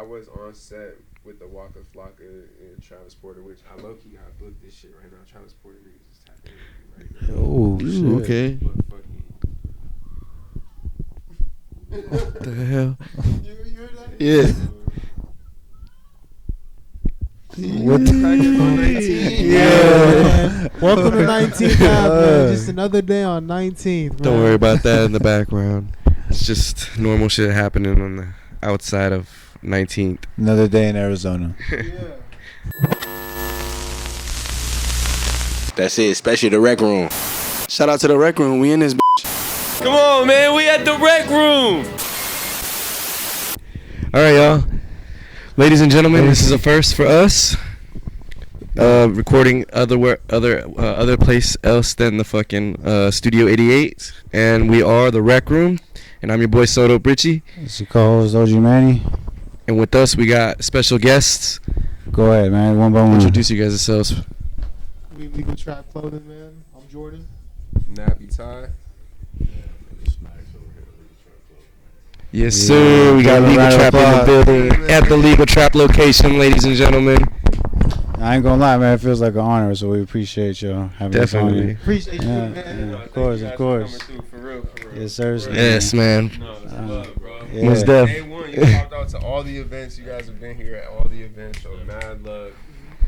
I was on set with the Waka Flocka and Travis Porter, which I low-key got booked this shit right now. Travis Porter niggas is tapping in right now. Oh, shit. Okay. What the hell? You heard that? Yeah. What the crack is on 19? Yeah. Welcome to 19th man. Just another day on 19th, man. Don't worry about that in the background. It's just normal shit happening on the outside of 19th. Another day in Arizona. Yeah. That's it, especially the Wrekroom. Shout out to the Wrekroom. We in this bitch. Come on, man. We at the Wrekroom. All right, y'all. Ladies and gentlemen, this is a first for us. Recording other place else than the fucking Studio 88, and we are the Wrekroom, and I'm your boy Soto Britchie. It's your co-host OG Manny. And with us, we got special guests. Go ahead, man. One by one. Introduce you guys yourselves. We Legal Trap Clothing, man. I'm Jordan. Nappy Ty. Yes, sir. We got Legal Trap in the building at the Legal Trap location, ladies and gentlemen. I ain't gonna lie, man. It feels like an honor, so we appreciate y'all having us on Definitely. here. Appreciate Yeah, you, man. yeah, of course. For real. Yes, sir. Yes, man. No, it's love, bro. Yeah. Most def. Day one, you popped out to all the events. You guys have been here at all the events, so mad love.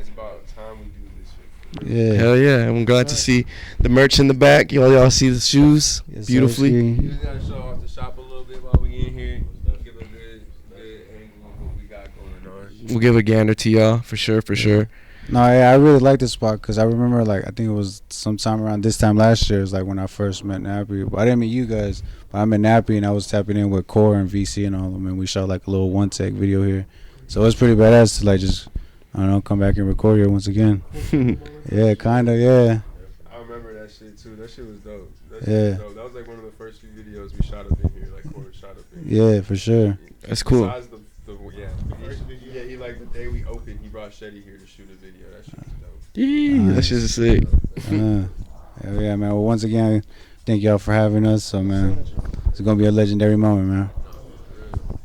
It's about time we do this shit. Yeah. Hell yeah. I'm glad to see the merch in the back. Y'all see the shoes Yes, beautifully. sir. You just gotta show off the shop a little bit while we in here. Give a good angle of what we got going on. We'll give a gander to y'all for sure. No, yeah, I really like this spot because I remember, like, I think it was sometime around this time last year. It was like when I first met Nappy. But I didn't meet you guys, but I met Nappy and I was tapping in with Core and VC and all of them, and we shot like a little one-take video here. So it's pretty badass to like just, I don't know, come back and record here once again. Yeah, kind of, yeah. I remember that shit too. That shit was dope. Yeah. That was like one of the first few videos we shot up in here. Like Corey shot up in here. Yeah, for sure. That's cool. Besides the he like the day we opened, he brought Shetty here to shoot a video. That shit was dope. That shit's sick. Hell yeah, man. Well, once again, thank y'all for having us. So, man, it's gonna be a legendary moment, man.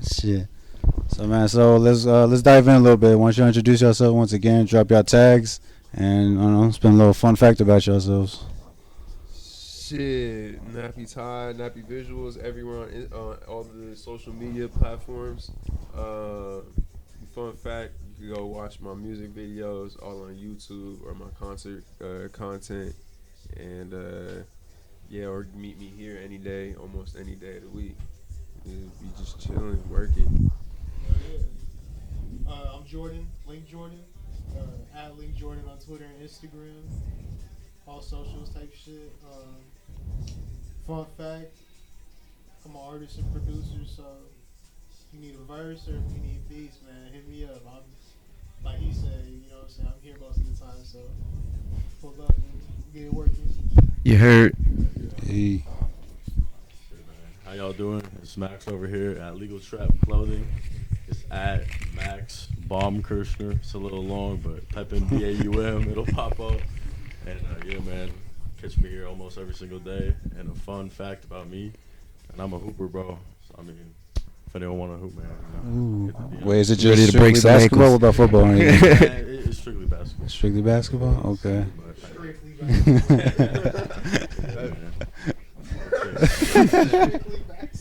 Shit. So, man, let's dive in a little bit. Why don't you introduce yourself once again, drop your tags, and I don't know, spend a little fun fact about yourselves. Shit, Nappy Ty, Nappy Visuals, everywhere on all the social media platforms. Fun fact, you can go watch my music videos all on YouTube or my concert content. And, or meet me here any day, almost any day of the week. Be just chilling, working. I'm Jordan, Link Jordan. At Link Jordan on Twitter and Instagram. All socials type shit. Fun fact, I'm an artist and producer, so if you need a verse or if you need beats, man, hit me up. I'm, like he said, you know what I'm saying, I'm here most of the time, so pull up and get it working. You heard. Hey. How y'all doing? It's Max over here at Legal Trap Clothing. It's at Max Baumkirchner. It's a little long, but type in BAUM, it'll pop up. And yeah, man, catch me here almost every single day. And a fun fact about me, and I'm a hooper, bro. So I mean, if anyone want to hoop, man, Wait, is it Ready just to break strictly some basketball? ankles. What about football? Or anything? It's strictly basketball. Strictly basketball? Okay.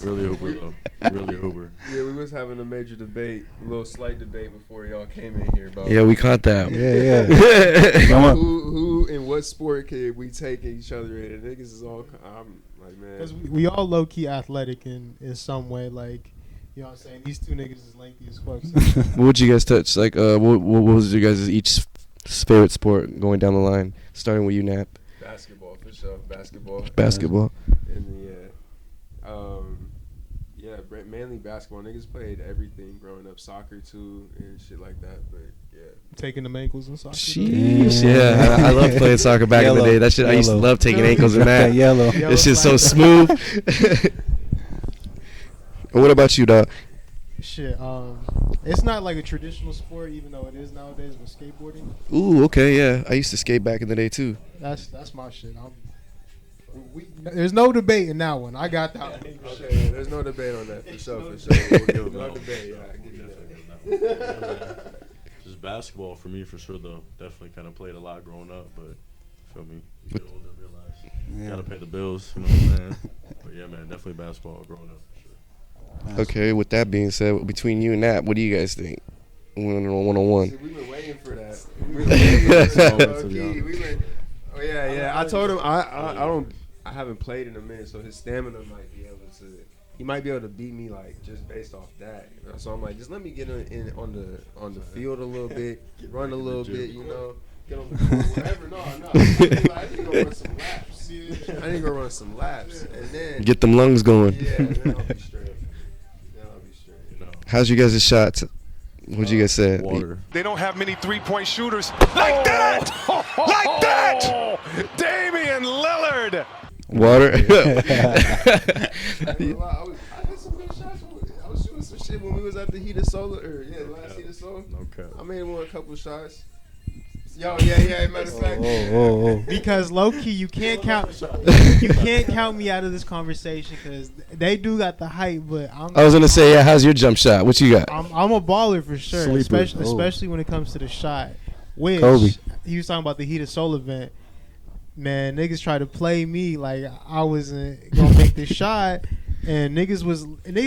Really a hooper, though. Really a hooper. Yeah, we was having a major debate, a little slight debate before y'all came in here about Yeah, we caught that. Yeah. who in what sport could we take each other in. And niggas is all, I'm like, man. Because we all low key athletic in some way, like, you know what I'm saying? These two niggas is lengthy as fuck. So. What would you guys touch? Like, what was your guys' each favorite sport going down the line? Starting with you, Nap. Basketball, for sure. Basketball. And mainly basketball. Niggas played everything growing up, soccer too, and shit like that. But yeah, Taking them ankles and soccer. Sheesh, yeah. I love playing soccer back in the day. That shit, I used to love taking ankles and that. Yellow. This shit's so smooth. What about you, dog? Shit, it's not like a traditional sport, even though it is nowadays with skateboarding. Ooh, okay, yeah. I used to skate back in the day too. That's my shit. There's no debate in that one. I got that one. Okay, there's no debate on that for sure. We'll give no debate. Yeah, I give you that. Yeah, man. Just basketball for me, for sure, though. Definitely kind of played a lot growing up, but feel me, you get older, realize you gotta pay the bills, you know what I'm saying? But yeah, man, definitely basketball growing up, for sure. Okay, with that being said, between you and Nap, what do you guys think? One-on-one. See, we've been waiting for that. We've been waiting for that. To Low be key. honest. We've been, oh yeah. I told him I haven't played in a minute, so his stamina might be able to. He might be able to beat me like just based off that. You know? So I'm like, just let me get in on the field a little bit, run a little bit, you know, get on the court, whatever. No. I need to go run some laps. I need to go run some laps, and then Get them lungs going. yeah, then I'll be straight. You know, How's you guys' shots? What'd you guys say? water. They don't have many three-point shooters like that. Like that. Damian Lillard. Water. I had some good shots. I was shooting some shit when we was at the Heat of Solar. Last Heat of Solar. Okay. I made a couple shots. Yo, yeah. Matter of fact, Because low key, you can't count me out of this conversation because they do got the hype, but I was gonna say, yeah. How's your jump shot? What you got? I'm a baller for sure, Sleeper. especially when it comes to the shot. Which Kobe. he was talking about the Heat of Soul event. Man, niggas tried to play me like I wasn't gonna make this shot, and niggas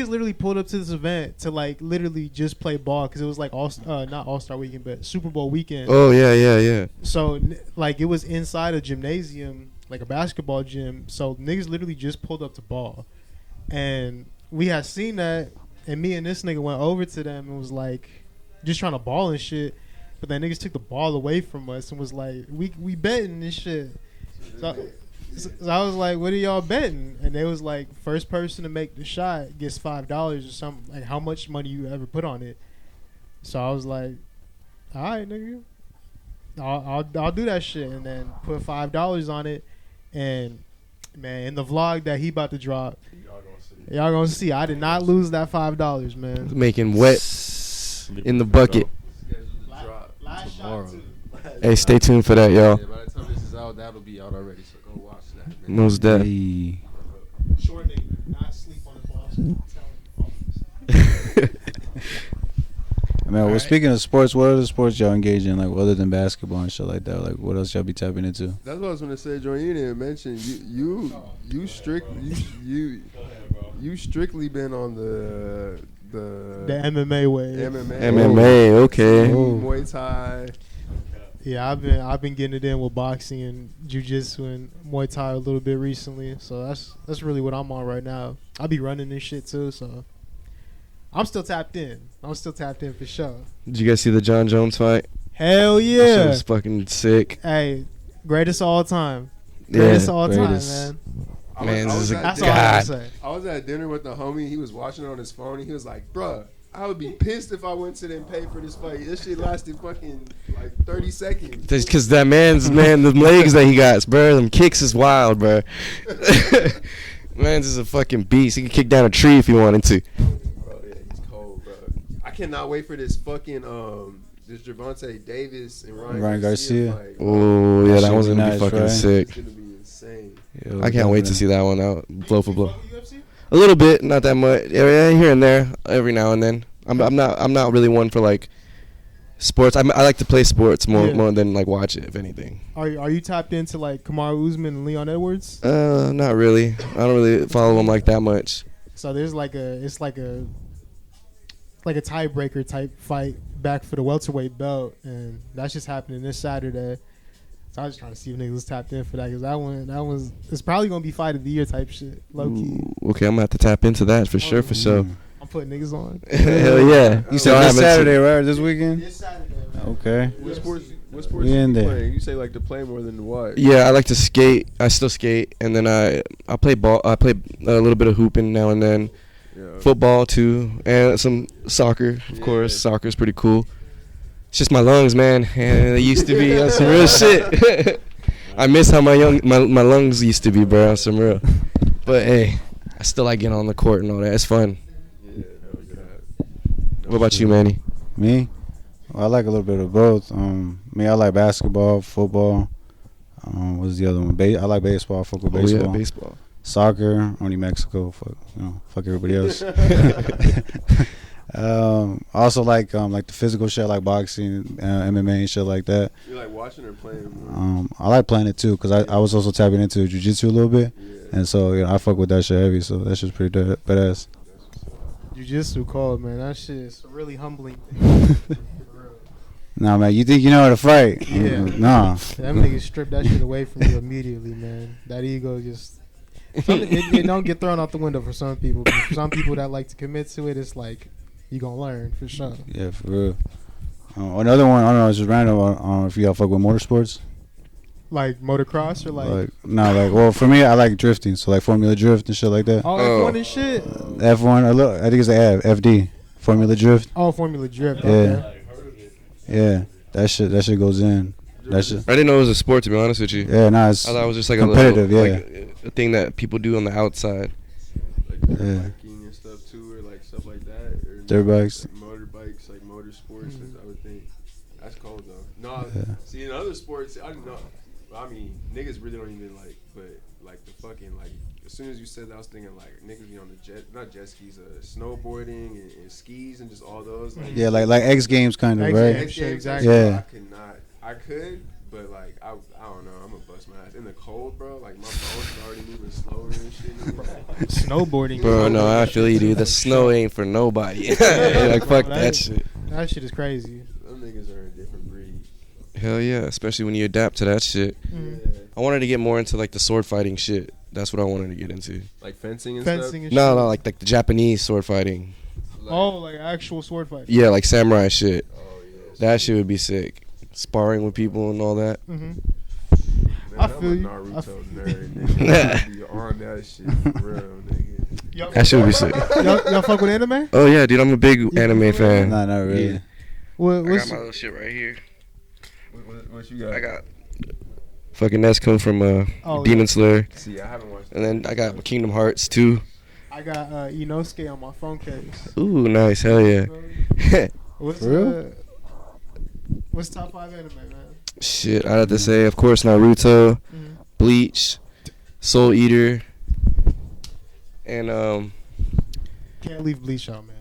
literally pulled up to this event to like literally just play ball because it was like not All-Star weekend but Super Bowl weekend. Oh yeah. So like it was inside a gymnasium, like a basketball gym. So niggas literally just pulled up to ball, and we had seen that, and me and this nigga went over to them and was like, just trying to ball and shit. But then niggas took the ball away from us and was like, we betting this shit. So I was like, what are y'all betting? And they was like, first person to make the shot gets $5 or something. Like how much money you ever put on it. So I was like, all right, nigga. I'll do that shit, and then put $5 on it, and man, in the vlog that he about to drop, y'all gonna see. I did not lose that $5, man. Making wet in the bucket. Last Tomorrow. shot too. Hey, stay tuned for that, y'all. yeah, by the time this is out, that'll be out already. So go watch that. Man. Most that. Hey. Short nigga, not sleep on the ball. Man, well, speaking of sports, what other sports y'all engage in, like other than basketball and shit like that? Like, what else y'all be tapping into? That's what I was gonna say, Jordan. You didn't mention you strictly been on the MMA way. MMA, okay. Muay Thai. Yeah, I've been getting it in with boxing and jiu-jitsu and Muay Thai a little bit recently. So that's really what I'm on right now. I be running this shit too, so I'm still tapped in. I'm still tapped in for sure. Did you guys see the John Jones fight? Hell That shit yeah. was fucking sick. Hey, greatest of all time. Yeah, Greatest of all time, greatest. man. Man, this is a That's all I have to god. say. I was at dinner with the homie. He was watching it on his phone. And he was like, "Bruh, I would be pissed if I went to them pay for this fight. This shit lasted fucking like 30 seconds." Because that the legs that he got, bro, them kicks is wild, bro. Man's is a fucking beast. He could kick down a tree if he wanted to. Bro, yeah, he's cold, bro. I cannot wait for this fucking this Gervonta Davis and Ryan Garcia fight. Oh yeah, that should one's be gonna be nice, fucking right? sick. It's gonna be insane. Yeah, I can't wait to see that one out, blow for blow. UFC? A little bit, not that much. Yeah, here and there, every now and then. I'm not really one for like sports. I like to play sports more than like watch it, if anything. Are you tapped into like Kamaru Usman and Leon Edwards? Not really. I don't really follow them like that much. So there's like a tiebreaker type fight back for the welterweight belt, and that's just happening this Saturday. So I was just trying to see if niggas was tapped in for that, because it's probably gonna be fight of the year type shit, low key. Ooh, okay, I'm gonna have to tap into that for sure. I'm putting niggas on. Hell yeah! You said this Saturday, right? This weekend? This Saturday, man. Okay. What sports We you in be there. playing? You say like to play more than what? Yeah, I like to skate. I still skate, and then I play ball. I play a little bit of hooping now and then. Yeah. Football too, and some soccer. Of course, soccer's pretty cool. It's just my lungs, man. And they used to be on some real shit. I miss how my lungs used to be, bro. On some real. But hey, I still like getting on the court and all that. It's fun. Yeah, hell yeah. What about you, Manny? Me? Well, I like a little bit of both. I like basketball, football. What's the other one? I like baseball, football, baseball. Oh yeah, baseball. Soccer, only Mexico. Fuck everybody else. I also like the physical shit, like boxing, MMA and shit like that. You like watching or playing more? I like playing it too, cause I was also tapping into jiu-jitsu a little bit, and so I fuck with that shit heavy. So that shit's pretty badass. Jiu-jitsu cold, man. That shit is a really humbling thing. For real. Nah, man, you think you know how to fight? Yeah. Nah. Them niggas strip that shit away from you immediately, man. That ego just... it don't get thrown out the window for some people. But for some people that like to commit to it, it's like, you gonna learn, for sure. Yeah, for real. Another one, I don't know, it's just random. I don't know if y'all fuck with motorsports. Like motocross or like... well, for me, I like drifting. So, like Formula Drift and shit like that. Oh, F1 and shit? F1, I think it's the FD. Formula Drift. Oh, Formula Drift. Yeah. Okay. Yeah. That shit goes in. That shit. I didn't know it was a sport, to be honest with you. Yeah, nah, it's I thought it was just like competitive, a little, like a thing that people do on the outside. Like biking and stuff too, or like stuff like that. Or Dirt bikes. Like motorbikes, like motorsports. I would think that's cold though. No, Yeah. see in other sports, I don't know. I mean, niggas really don't even like, but like the fucking like. As soon as you said that, I was thinking like niggas be on the not jet skis, snowboarding and skis and just all those. Like, Yeah, like X Games kind of, X right? Games, exactly. Yeah. I could, but like I don't know. I'm gonna bust my ass in the cold, bro. Like my bones are already moving slower and shit. Snowboarding. Bro, no, I feel you, dude. The snow ain't for nobody. Like, fuck that shit. That shit is crazy. Them niggas are a different breed. Hell yeah, especially when you adapt to that shit. I wanted to get more into like the sword fighting shit. That's what I wanted to get into. Like fencing and Fencing stuff. and No, shit. no, like the Japanese sword fighting. Like actual sword fight. Yeah, like samurai shit. Oh yeah. That shit would be sick. Sparring with people and all that. Mm-hmm. Man, I I'm feel a you. Naruto nerd, nigga. Be on that shit for real, nigga. That shit would be sick. Y'all fuck with anime? Oh yeah, dude, I'm a big anime fan. Nah, not really. Yeah. What, I what's got my little shit right here. What you got? I got fucking that's come from Demon Slayer, See, I haven't watched. and then I got Kingdom Hearts 2. I got Inosuke on my phone case. Ooh, nice, hell yeah. What's For real? What's top 5 anime, man? Shit, I'd have to say, of course, Naruto, Bleach, Soul Eater, and Can't leave Bleach out, man.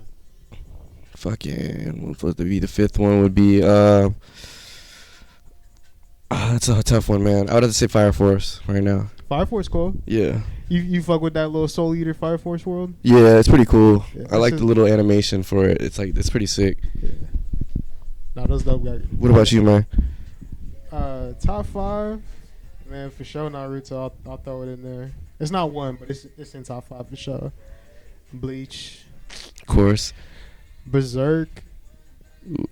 fucking what's supposed to be the fifth one would be that's a tough one, man. I would have to say Fire Force right now. Fire Force cool. Yeah. You fuck with that little Soul Eater Fire Force world? Yeah, it's pretty cool. Yeah, I like that's the little animation for it. It's like it's pretty sick. Yeah. Nah, those dope guys. What about you, man? Top 5, man, for sure Naruto. I'll throw it in there. It's not one, but it's in top 5 for sure. Bleach, Of course. Berserk.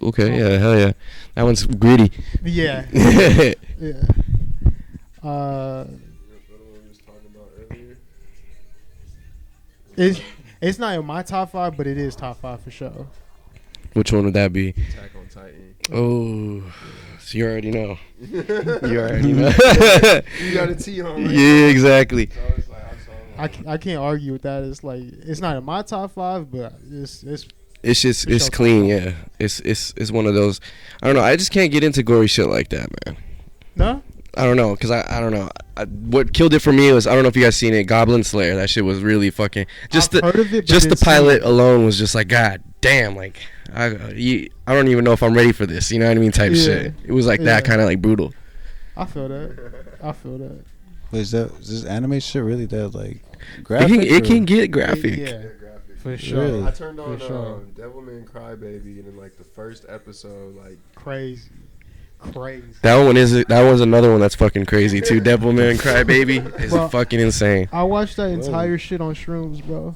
Okay, yeah, hell yeah. That one's gritty. Yeah. Yeah. Yeah. It's not in my top 5, but it is top 5 for sure. Which one would that be? Attack on Titan. Oh, so you already know. You already know. You got a T on. Right? Yeah, exactly. So it's like, I can't argue with that. It's like it's not in my top 5, but it's It's For sure clean, top yeah. It's one of those. I don't know. I just can't get into gory shit like that, man. no. I don't know, cause I don't know. What killed it for me was I don't know if you guys seen it, Goblin Slayer. That shit was really fucking. Just I've the heard of it, but just the didn't see pilot it. alone was just like, God damn, like I don't even know if I'm ready for this. You know what I mean? Type Yeah. shit. It was like that Yeah. kind of like brutal. I feel that. I feel that. Wait, is this anime shit really that like It graphic? can, it or- can get graphic. Yeah, graphic. for sure. Really? I turned on For sure. Devilman Crybaby, and in like the first episode, like Crazy. That one's another one that's fucking crazy too. Devilman Crybaby is Bro, fucking insane. I watched that entire shit on shrooms, bro.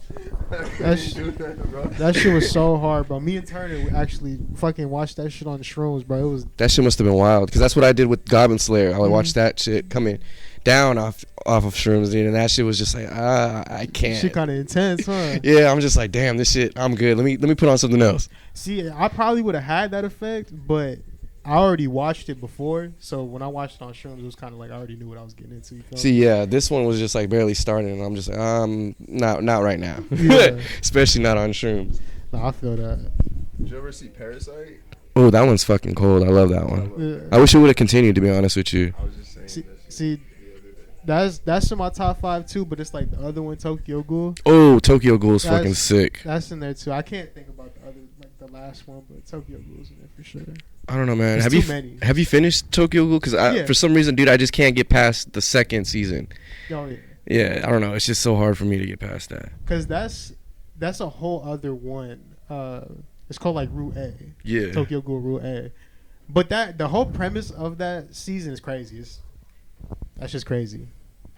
That shit was so hard, bro. Me and Turner actually fucking watched that shit on shrooms, bro. It was That shit must have been wild because that's what I did with Goblin Slayer. I would watch that shit coming down off of shrooms, dude, and that shit was just like I can't. shit kind of intense, huh? Yeah, I'm just like, damn, this shit. I'm good. Let me put on something else. See, I probably would have had that effect, but I already watched it before, so when I watched it on shrooms, it was kind of like I already knew what I was getting into. You feel See, me? yeah, this one was just like barely starting, and I'm just like, not right now. Yeah. Especially not on shrooms. Nah, I feel that. did you ever see Parasite? Oh, that one's fucking cold. I love that one. Yeah. I wish it would have continued, to be honest with you. I was just saying. See, that's in my top 5 too, but it's like the other one, Tokyo Ghoul. Oh, Tokyo Ghoul's That's- fucking sick. That's in there too. I can't think about last one, but Tokyo Ghoul's in there for sure. I don't know, man. There's Have too you many. have you finished Tokyo Ghoul? Because Yeah. for some reason, dude, I just can't get past the second season. Oh yeah, Yeah, I don't know. It's just so hard for me to get past that. because that's a whole other one. It's called like Route A. Yeah. Tokyo Ghoul Route A. But the whole premise of that season is crazy. That's just crazy.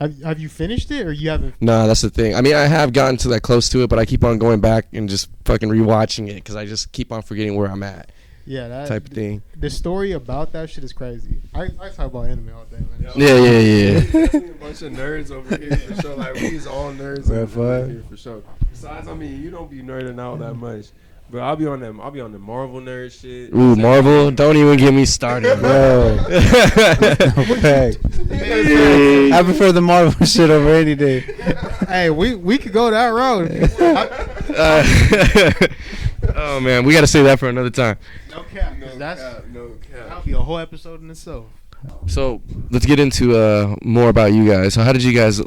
Have you finished it or you haven't? Nah, that's the thing. I mean, I have gotten to that close to it, but I keep on going back and just fucking rewatching it because I just keep on forgetting where I'm at. Yeah, that Type of thing. The story about that shit is crazy. I talk about anime all day, man. Yeah. Definitely a bunch of nerds over here for sure. Like we's all nerds over here for sure. Besides, I mean, you don't be nerding out that much. But I'll be on the Marvel nerd shit. Ooh, Marvel! Don't even get me started, bro. Fact. I prefer the Marvel shit over any day. Hey, we could go that road. Oh man, we got to save that for another time. No cap. No cap. That'll be a whole episode in itself. So let's get into more about you guys. So how did you guys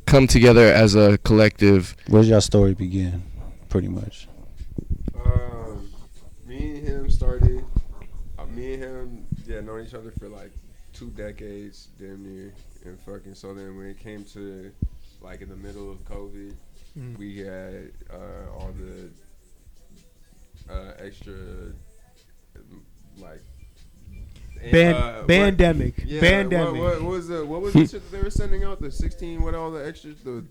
come together as a collective? Where's your story begin? Pretty much. Me and him started. Me and him, known each other for like 2 decades, damn near, and fucking. So then when it came to like in the middle of COVID, we had all the extra like. Bandemic. Bandemic. What was the shit that they were sending out? The 16, what all the extras? The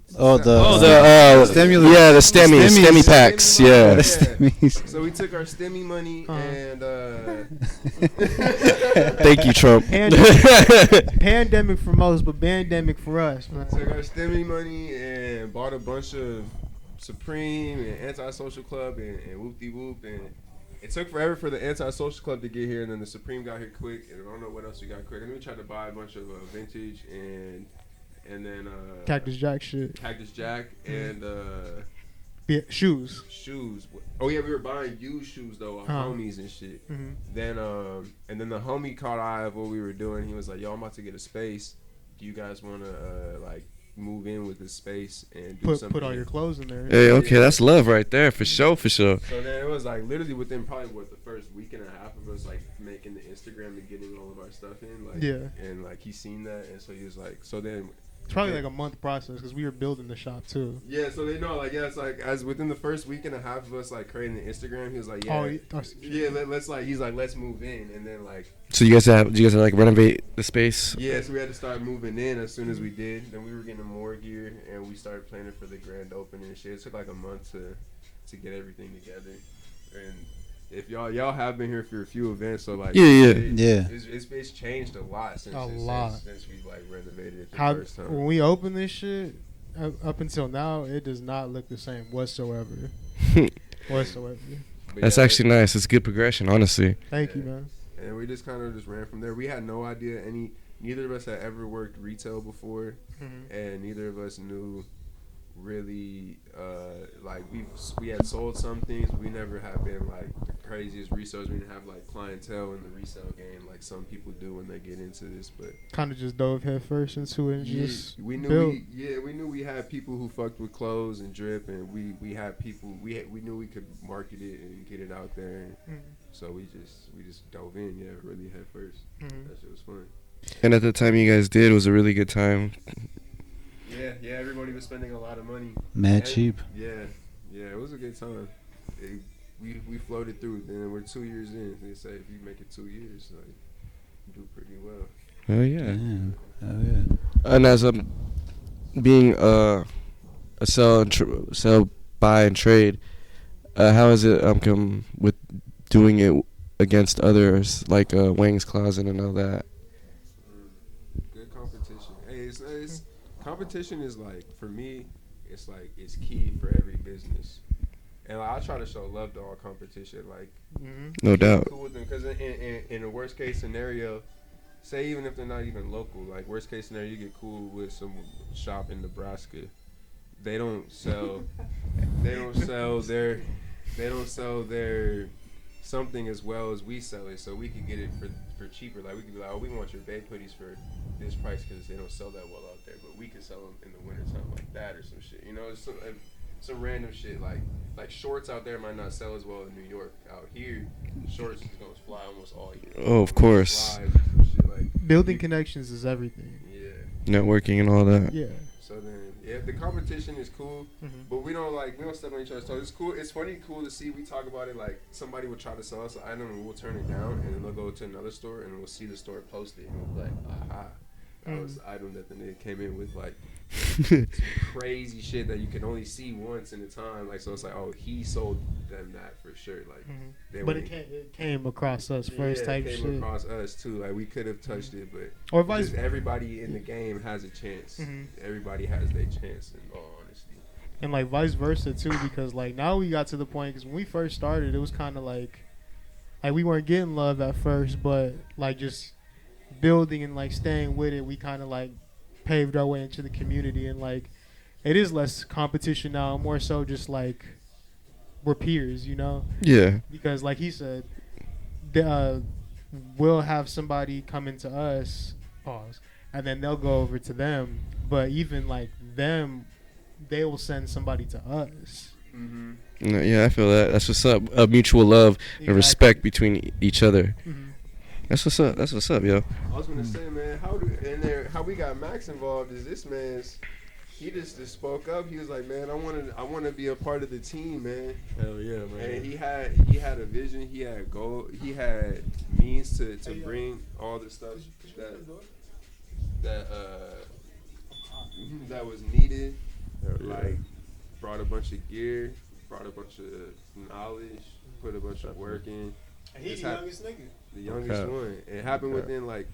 stimulus. Yeah, the STEMI packs. Yeah. The stimmies. So we took our STEMI money and Thank you, Trump. Pandemic for most, but bandemic for us, man. took our STEMI money and bought a bunch of Supreme and Antisocial Club and Whoop De Whoop, and it took forever for the Antisocial Club to get here, and then the Supreme got here quick, and I don't know what else we got quick. And then we tried to buy a bunch of vintage and then Cactus Jack shit. Cactus Jack and Shoes. shoes. Oh yeah, we were buying used shoes though, off homies and shit. Mm-hmm. Then and then the homie caught eye of what we were doing. He was like, "Yo, I'm about to get a space. Do you guys want to like move in with this space and do something?" Put all your clothes in there. Hey, okay, that's love right there, for sure. So then it was like literally within probably the first week and a half of us like making the Instagram and getting all of our stuff in, like and like he seen that, and so he was like, so then it's probably like a month process because we were building the shop too. Yeah, so they know like it's like as within the first week and a half of us like creating the Instagram, he was like, let's like he's like let's move in, and then like. So you guys have like renovate the space? Yeah, so we had to start moving in as soon as we did. Then we were getting more gear, and we started planning for the grand opening and shit. It took like a month to get everything together. And if y'all have been here for a few events, so like it's changed a lot since we like renovated it the first time. When we opened this shit, up until now, it does not look the same whatsoever. That's actually nice. It's good progression, honestly. Thank you, man. And we just kind of just ran from there. We had no idea neither of us had ever worked retail before, and neither of us knew really like we had sold some things, but we never have been like the craziest resellers. We didn't have like clientele in the resale game like some people do when they get into this, but kind of just dove head first into it and we knew we knew we had people who fucked with clothes and drip, and we had people we knew we could market it and get it out there, and so we just dove in really head first. That shit was fun. And at the time you guys did, it was a really good time. Yeah, everybody was spending a lot of money. Mad cheap. Yeah, it was a good time. We floated through. Then we're 2 years in. They say if you make it 2 years, like, you do pretty well. Oh yeah. Oh yeah. And as being a sell, buy and trade, how has it come with doing it against others like Wang's Closet and all that? Good competition. Hey, it's competition is like, for me, it's like it's key for every business, and like, I try to show love to all competition. Like, no doubt. Cool with them, because in a worst case scenario, say even if they're not even local, like worst case scenario, you get cool with some shop in Nebraska. They don't sell their something as well as we sell it, so we can get it for cheaper. Like we could be like, oh, we want your babe hoodies for this price because they don't sell that well out there, but we can sell them in the wintertime like that or some shit. You know, some random shit like shorts out there might not sell as well in New York. Out here, shorts is gonna fly almost all year. Oh, of course. Slides and some shit like Building connections is everything. yeah. Networking and all that. Yeah. So then, yeah, the competition is cool, but we don't step on each other's toes. It's cool. It's funny, cool to see. We talk about it like somebody will try to sell us an item and we'll turn it down, and then they'll go to another store and we'll see the store post it and we'll be like, aha, that was the item that the nigga came in with, like crazy shit that you can only see once in a time. Like, so it's like, oh, he sold them that for sure. Like, but it came across us first type it shit. came across us too. Like, we could have touched it, but or vice just everybody in the game has a chance. Everybody has their chance, in all honesty. And like vice versa too, because like now we got to the point, because when we first started, it was kind of like we weren't getting love at first, but like just building and like staying with it, we kind of like paved our way into the community, and like it is less competition now, more so just like we're peers, you know? Yeah. Because like he said, we'll have somebody come into us, pause, and then they'll go over to them, but even like them, they will send somebody to us. Yeah, I feel that. That's what's up. A mutual love and respect between each other. That's what's up. That's what's up, yo. I was gonna say, man, how we got Max involved is this man's. He just spoke up. He was like, man, I want to be a part of the team, man. Hell yeah, man. And he had a vision. He had a goal. He had means to bring all the stuff that was needed. Like, brought a bunch of gear, brought a bunch of knowledge, put a bunch of work in. And he's the youngest nigga. The youngest one. It happened within like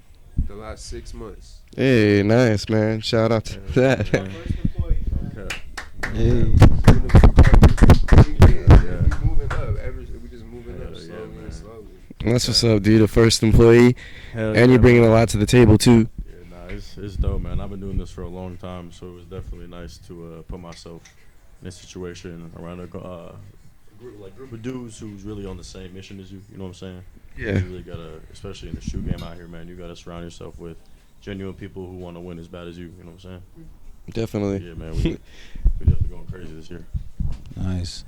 the last 6 months. Hey, nice, man. Shout out to that. First employee, man. Hey. We moving up. We just moving up slowly and slowly. That's what's up, dude. The first employee. Hell And you're bringing a lot to the table, too. Yeah, nah, it's dope, man. I've been doing this for a long time, so it was definitely nice to put myself in a situation around a group of dudes who's really on the same mission as you. You know what I'm saying? Yeah. You really gotta, especially in the shoe game out here, man. You gotta surround yourself with genuine people who want to win as bad as you. You know what I'm saying? Definitely. Yeah, man. We definitely going crazy this year. Nice.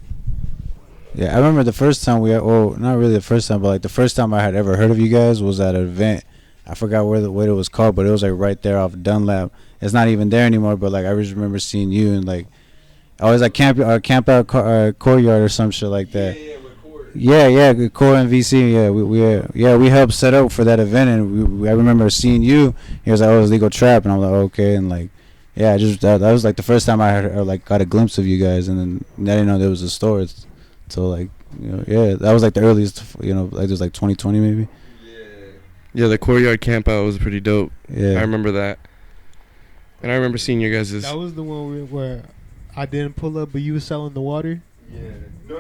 Yeah, I remember the first time not really the first time, but like the first time I had ever heard of you guys was at an event. I forgot what it was called, but it was like right there off Dunlap. It's not even there anymore, but like I just remember seeing you and like I was like camp out courtyard or some shit like that. Yeah, Core and VC. Yeah, we helped set up for that event, and I remember seeing you. He was like, "Oh, it's Legal Trap," and I'm like, "Okay," and like, yeah, that was like the first time I heard, like got a glimpse of you guys, and then I didn't know there was a store. So like, yeah, that was like the earliest, like it was like 2020 maybe. Yeah, the courtyard camp out was pretty dope. Yeah, I remember that, and I remember seeing you guys. That was the one where I didn't pull up, but you was selling the water. Yeah. No.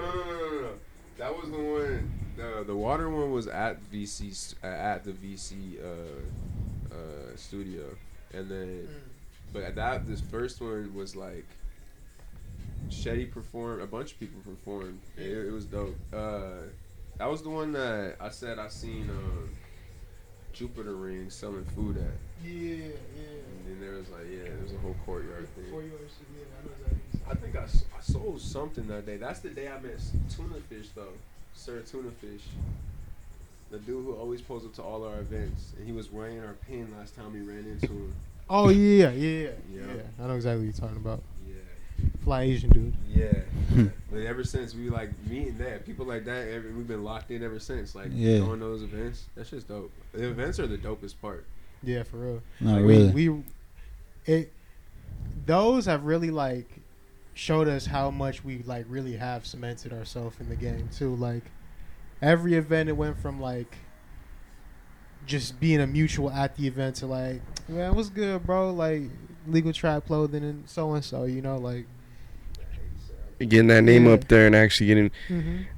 That was the one. The water one was at the VC studio, and then, but this first one was like Shetty performed. A bunch of people performed. It was dope. That was the one that I said I seen Jupiter Ring selling food at. Yeah. And then there was like, there was a whole courtyard thing. I think I sold something that day. That's the day I met Tuna Fish, though. Sir Tuna Fish. The dude who always pulls up to all our events. And he was wearing our pin last time we ran into him. Oh, yeah. I know exactly what you're talking about. Yeah. Fly Asian dude. Yeah. But ever since we like meeting that, people like that, we've been locked in ever since. Like, going to those events. That's just dope. The events are the dopest part. Yeah, for real. No, like really. Those have really like showed us how much we like really have cemented ourselves in the game too. Like every event, it went from like just being a mutual at the event to like, man, what's good, bro? Like Legal Trap Clothing and so, like getting that name up there and actually getting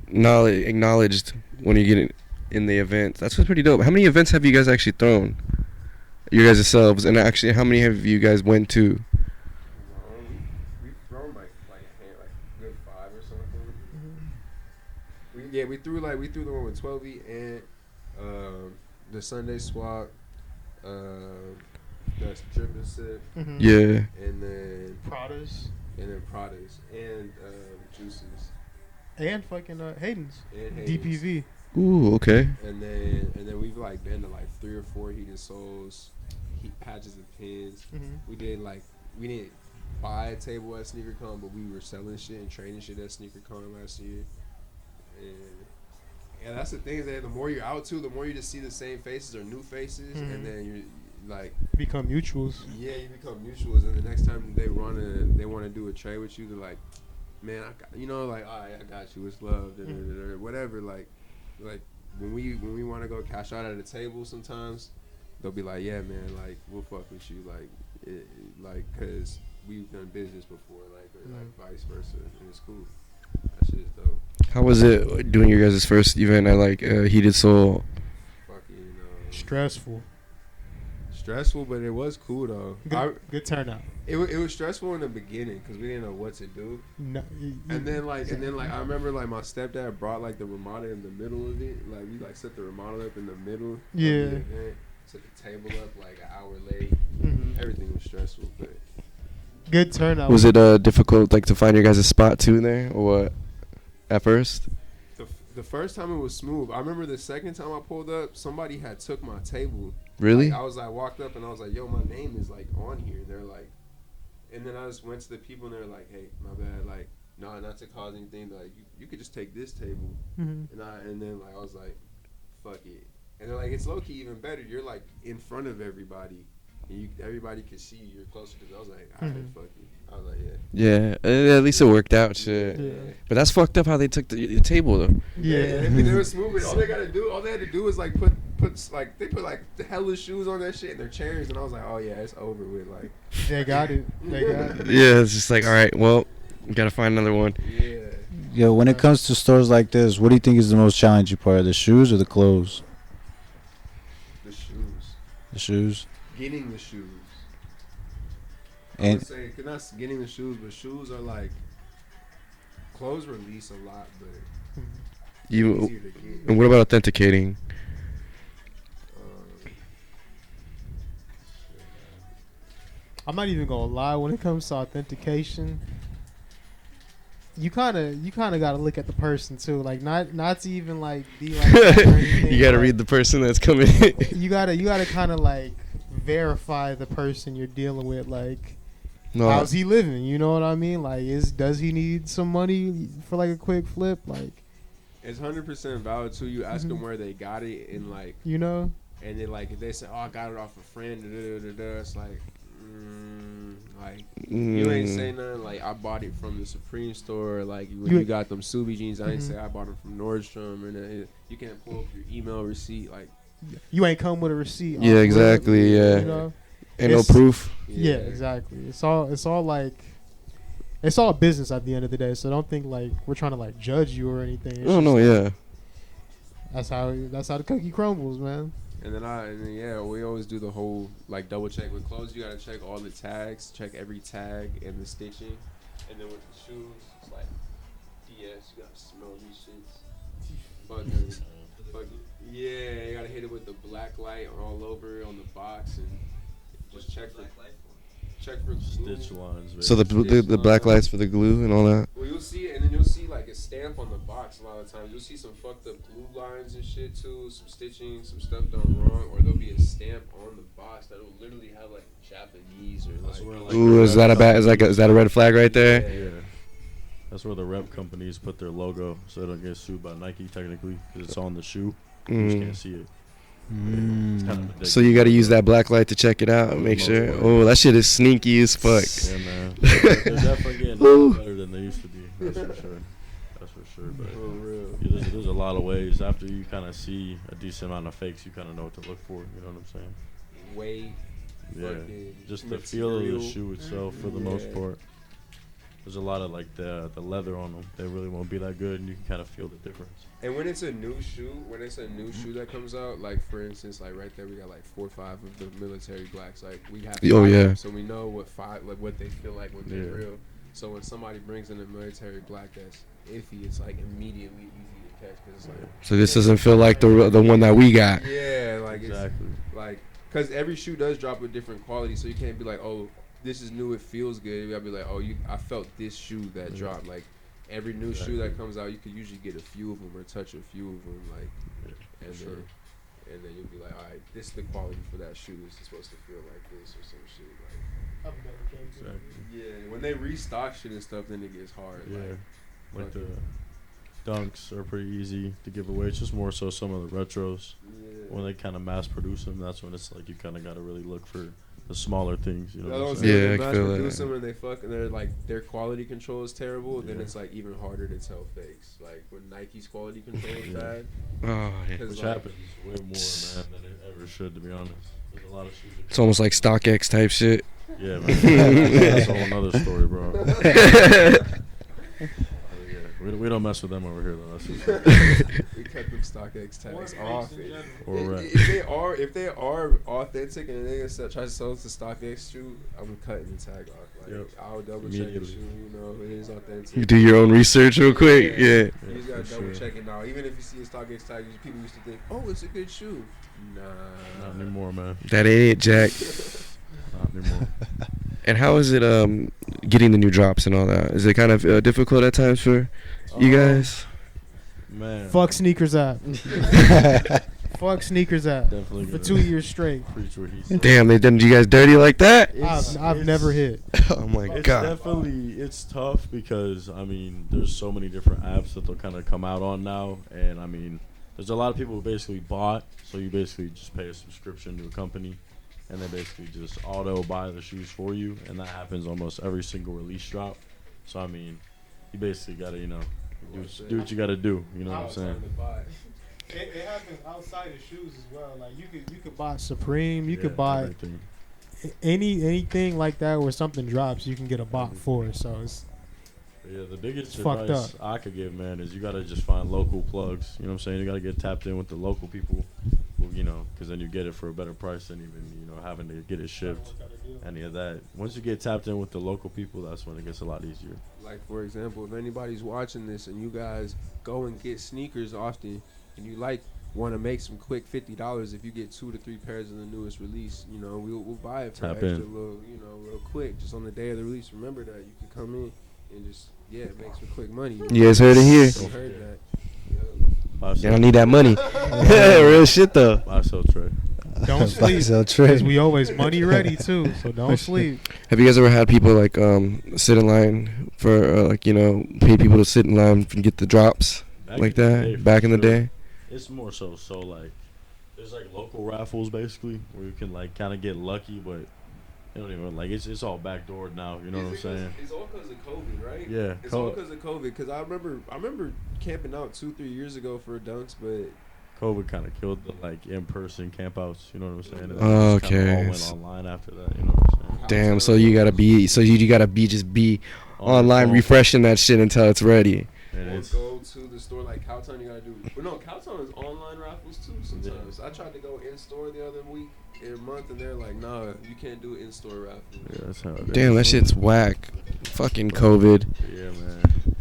knowledge acknowledged when you get in the event. That's what's pretty dope. How many events have you guys actually thrown? You guys yourselves, and actually, how many have you guys went to? We've thrown like a good 5 or something. We threw the one with 12E and the Sunday Swap, that's Trip and Sip. Yeah. And then Pradas. and then Pradas and Juices And fucking Hayden's. and Hayden's. DPV. Ooh, okay. And then we've like been to like 3 or 4 heated souls, patches and pins. We didn't buy a table at SneakerCon, but we were selling shit and trading shit at SneakerCon last year. And that's the thing is that the more you're out to, the more you just see the same faces or new faces, and then you're like become mutuals. Yeah, you become mutuals, and the next time they want to do a trade with you, they're like, man, I got, like, all right, I got you, it's love, whatever. Like when we want to go cash out at a table, sometimes they'll be like, yeah, man, like we'll fuck with you, like cause we've done business before, like vice versa, and it's cool. That shit is dope. How was it doing your guys' first event at like Heated Soul? Fucking stressful, but it was cool though. Good turnout. It was stressful in the beginning because we didn't know what to do. No, and then I remember like my stepdad brought like the Ramada in the middle of it. Like we like set the Ramada up in the middle. Yeah. Of the event, set the table up like an hour late. Everything was stressful, but good turnout. Was it difficult like to find your guys' spot too there or what? At first. The first time it was smooth. I remember the second time I pulled up, somebody had took my table. Really? Like, I walked up and I was like, yo, my name is like on here. They're like, and then I just went to the people and they're like, hey, my bad. Like, nah, not to cause anything. Like, you could just take this table. And then like I was like, fuck it. And they're like, it's low key even better. You're like in front of everybody, and everybody can see you. You're closer to. I was like, all right, fuck it. I was like, yeah. Yeah, at least it worked out, shit. Yeah. But that's fucked up how they took the table though. Yeah. I mean, they were smooth. All they had to do was like put like they put like the hella shoes on that shit in their chairs, and I was like, oh yeah, it's over with. Like they got it. Yeah, it's just like, all right, well, we gotta find another one. Yeah. Yo, when it comes to stores like this, what do you think is the most challenging part? The shoes or the clothes? The shoes. The shoes. Getting the shoes. I And would say, not getting the shoes, but shoes are like clothes release a lot, but You easier to get. and what about authenticating? I'm not even gonna lie. When it comes to authentication, you kind of gotta look at the person too. Like not to even like be like that or anything, You gotta but read the person that's coming. You gotta kind of like verify the person you're dealing with. Like, No, how's he living? You know what I mean? Like, does he need some money for like a quick flip? Like, It's 100% valid too. You ask them where they got it, and like, you know, and then like if they say, "Oh, I got it off a friend," it's like, you ain't say nothing. Like, I bought it from the Supreme store. Like when you got them Subi jeans, I ain't say I bought them from Nordstrom. And you can't pull up your email receipt. Like, you ain't come with a receipt. Yeah, exactly. Yeah, You know? ain't no proof. Yeah, exactly. It's all like, it's all business at the end of the day. So don't think like we're trying to like judge you or anything. It's Oh no, just, yeah. That's how the cookie crumbles, man. And then we always do the whole like double check with clothes. You gotta check all the tags, check every tag and the stitching, and then with the shoes, it's like DS. You gotta smell these shits. Yeah, you gotta hit it with the black light all over on the box and just check for glue. Stitch lines. So the black lights for the glue and all that. Well, you'll see it, and then you'll see like a stamp on the box a lot of times. You'll see some fucked up glue lines and shit too, some stitching, some stuff done wrong, or there'll be a stamp on the box that'll literally have like Japanese or like. Ooh, is that a red flag right there? Yeah. That's where the rep companies put their logo, so they don't get sued by Nike technically, because it's on the shoe. You just can't see it. It's kind of ridiculous. So you got to use that black light to check it out and make sure. Oh, that shit is sneaky as fuck. Yeah, man. They're definitely getting a lot better than they used to be. That's for sure. That's for sure. But For real. yeah, there's a lot of ways. After you kind of see a decent amount of fakes, you kind of know what to look for. You know what I'm saying? Weight. Yeah. Fucking Just the feel of the material. shoe itself, for the most part. There's a lot of like the leather on them. They really won't be that good, and you can kind of feel the difference. And when it's a new shoe that comes out, like for instance, like right there we got like 4 or 5 of the military blacks. Like we have 5 Oh, of yeah. them, so we know what they feel like when they're real. So when somebody brings in a military black that's iffy, it's like immediately easy to catch because it's like. So this doesn't feel like the one that we got. Yeah, like Exactly. it's like because every shoe does drop with different quality, so you can't be like, oh, this is new, it feels good. I'll be like, oh, I felt this shoe that dropped. Like every new shoe that comes out, you could usually get a few of them or touch a few of them. Like, and then you'll be like, all right, this is the quality for that shoe. This is supposed to feel like this or some shit. Like, yeah, when they restock shit and stuff, then it gets hard. Yeah, like the dunks are pretty easy to give away. It's just more so some of the retros. Yeah. When they kind of mass produce them, that's when it's like you kind of got to really look for the smaller things. You know what I'm saying? Yeah, when I they mass feel produce that. them and they're like their quality control is terrible. Then it's like even harder to tell fakes. Like when Nike's quality control is bad. Oh, yeah. Which happens way more, man, than it ever should, to be honest. There's a lot of shoes. It's almost like StockX type shit. Yeah, man. That's a whole another story, bro. We don't mess with them over here, though. That's just we cut them StockX tags off. Or If they are authentic and they try to sell us the StockX shoe, I'm cutting the tag off. Like I'll double check the shoe. You know, if it is authentic. You do your own research real quick. Yeah. You just gotta double check it now. Even if you see a StockX tag, people used to think, oh, it's a good shoe. Nah, not anymore, man. That ain't it, Jack. Not anymore. And how is it getting the new drops and all that? Is it kind of difficult at times for you guys? Man. Fuck sneakers app. Fuck sneakers app. Definitely for 2 years straight. Preach what he said. Damn, they done you guys dirty like that? I've never hit. Oh my It's god. definitely, it's tough because, I mean, there's so many different apps that they'll kind of come out on now. And, I mean, there's a lot of people who basically bought. So you basically just pay a subscription to a company. And they basically just auto buy the shoes for you. And that happens almost every single release drop. So, I mean, you basically got to, you know, do what you got to do. You know what I'm saying? It happens outside of shoes as well. Like you could buy Supreme, you could buy everything. anything like that where something drops, you can get a bot for it. So it's the biggest fucked advice up. I could give, man, is you got to just find local plugs. You know what I'm saying? You got to get tapped in with the local people, who, you know, because then you get it for a better price than even, you know, having to get it shipped. Any of that. Once you get tapped in with the local people, that's when it gets a lot easier. Like, for example, if anybody's watching this and you guys go and get sneakers often and you want to make some quick $50 if you get 2 to 3 pairs of the newest release, you know, we'll buy it for Tap extra in. little, you know, real quick, just on the day of the release. Remember that you can come in and just make some quick money. You guys heard it here. You heard that. Y'all need that money. Real shit though. Buy, sell, trade. Don't sleep. Because we always money ready too, so don't sleep. Have you guys ever had people like sit in line for like, you know, pay people to sit in line and get the drops like that back in the day? It's more so like there's like local raffles basically where you can like kind of get lucky, but you don't even like it's all backdoored now. You know what I'm saying? It's all because of COVID, right? Yeah, it's all because of COVID. Because I remember camping out 2-3 years ago for dunks, but COVID kind of killed the like in-person campouts. You know what I'm saying? And Oh, it just kinda okay. all went online after that. You know what I'm saying? Damn, so you gotta be be On online phone. refreshing that shit until it's ready. And or it's go to the store like Cowtown. You gotta do. But no, Cowtown is online raffles too. Sometimes I tried to go in store the other month, and they're like, "Nah, you can't do in store raffles." yeah, that's how it is. Damn, that shit's whack. Fucking COVID. Yeah, man.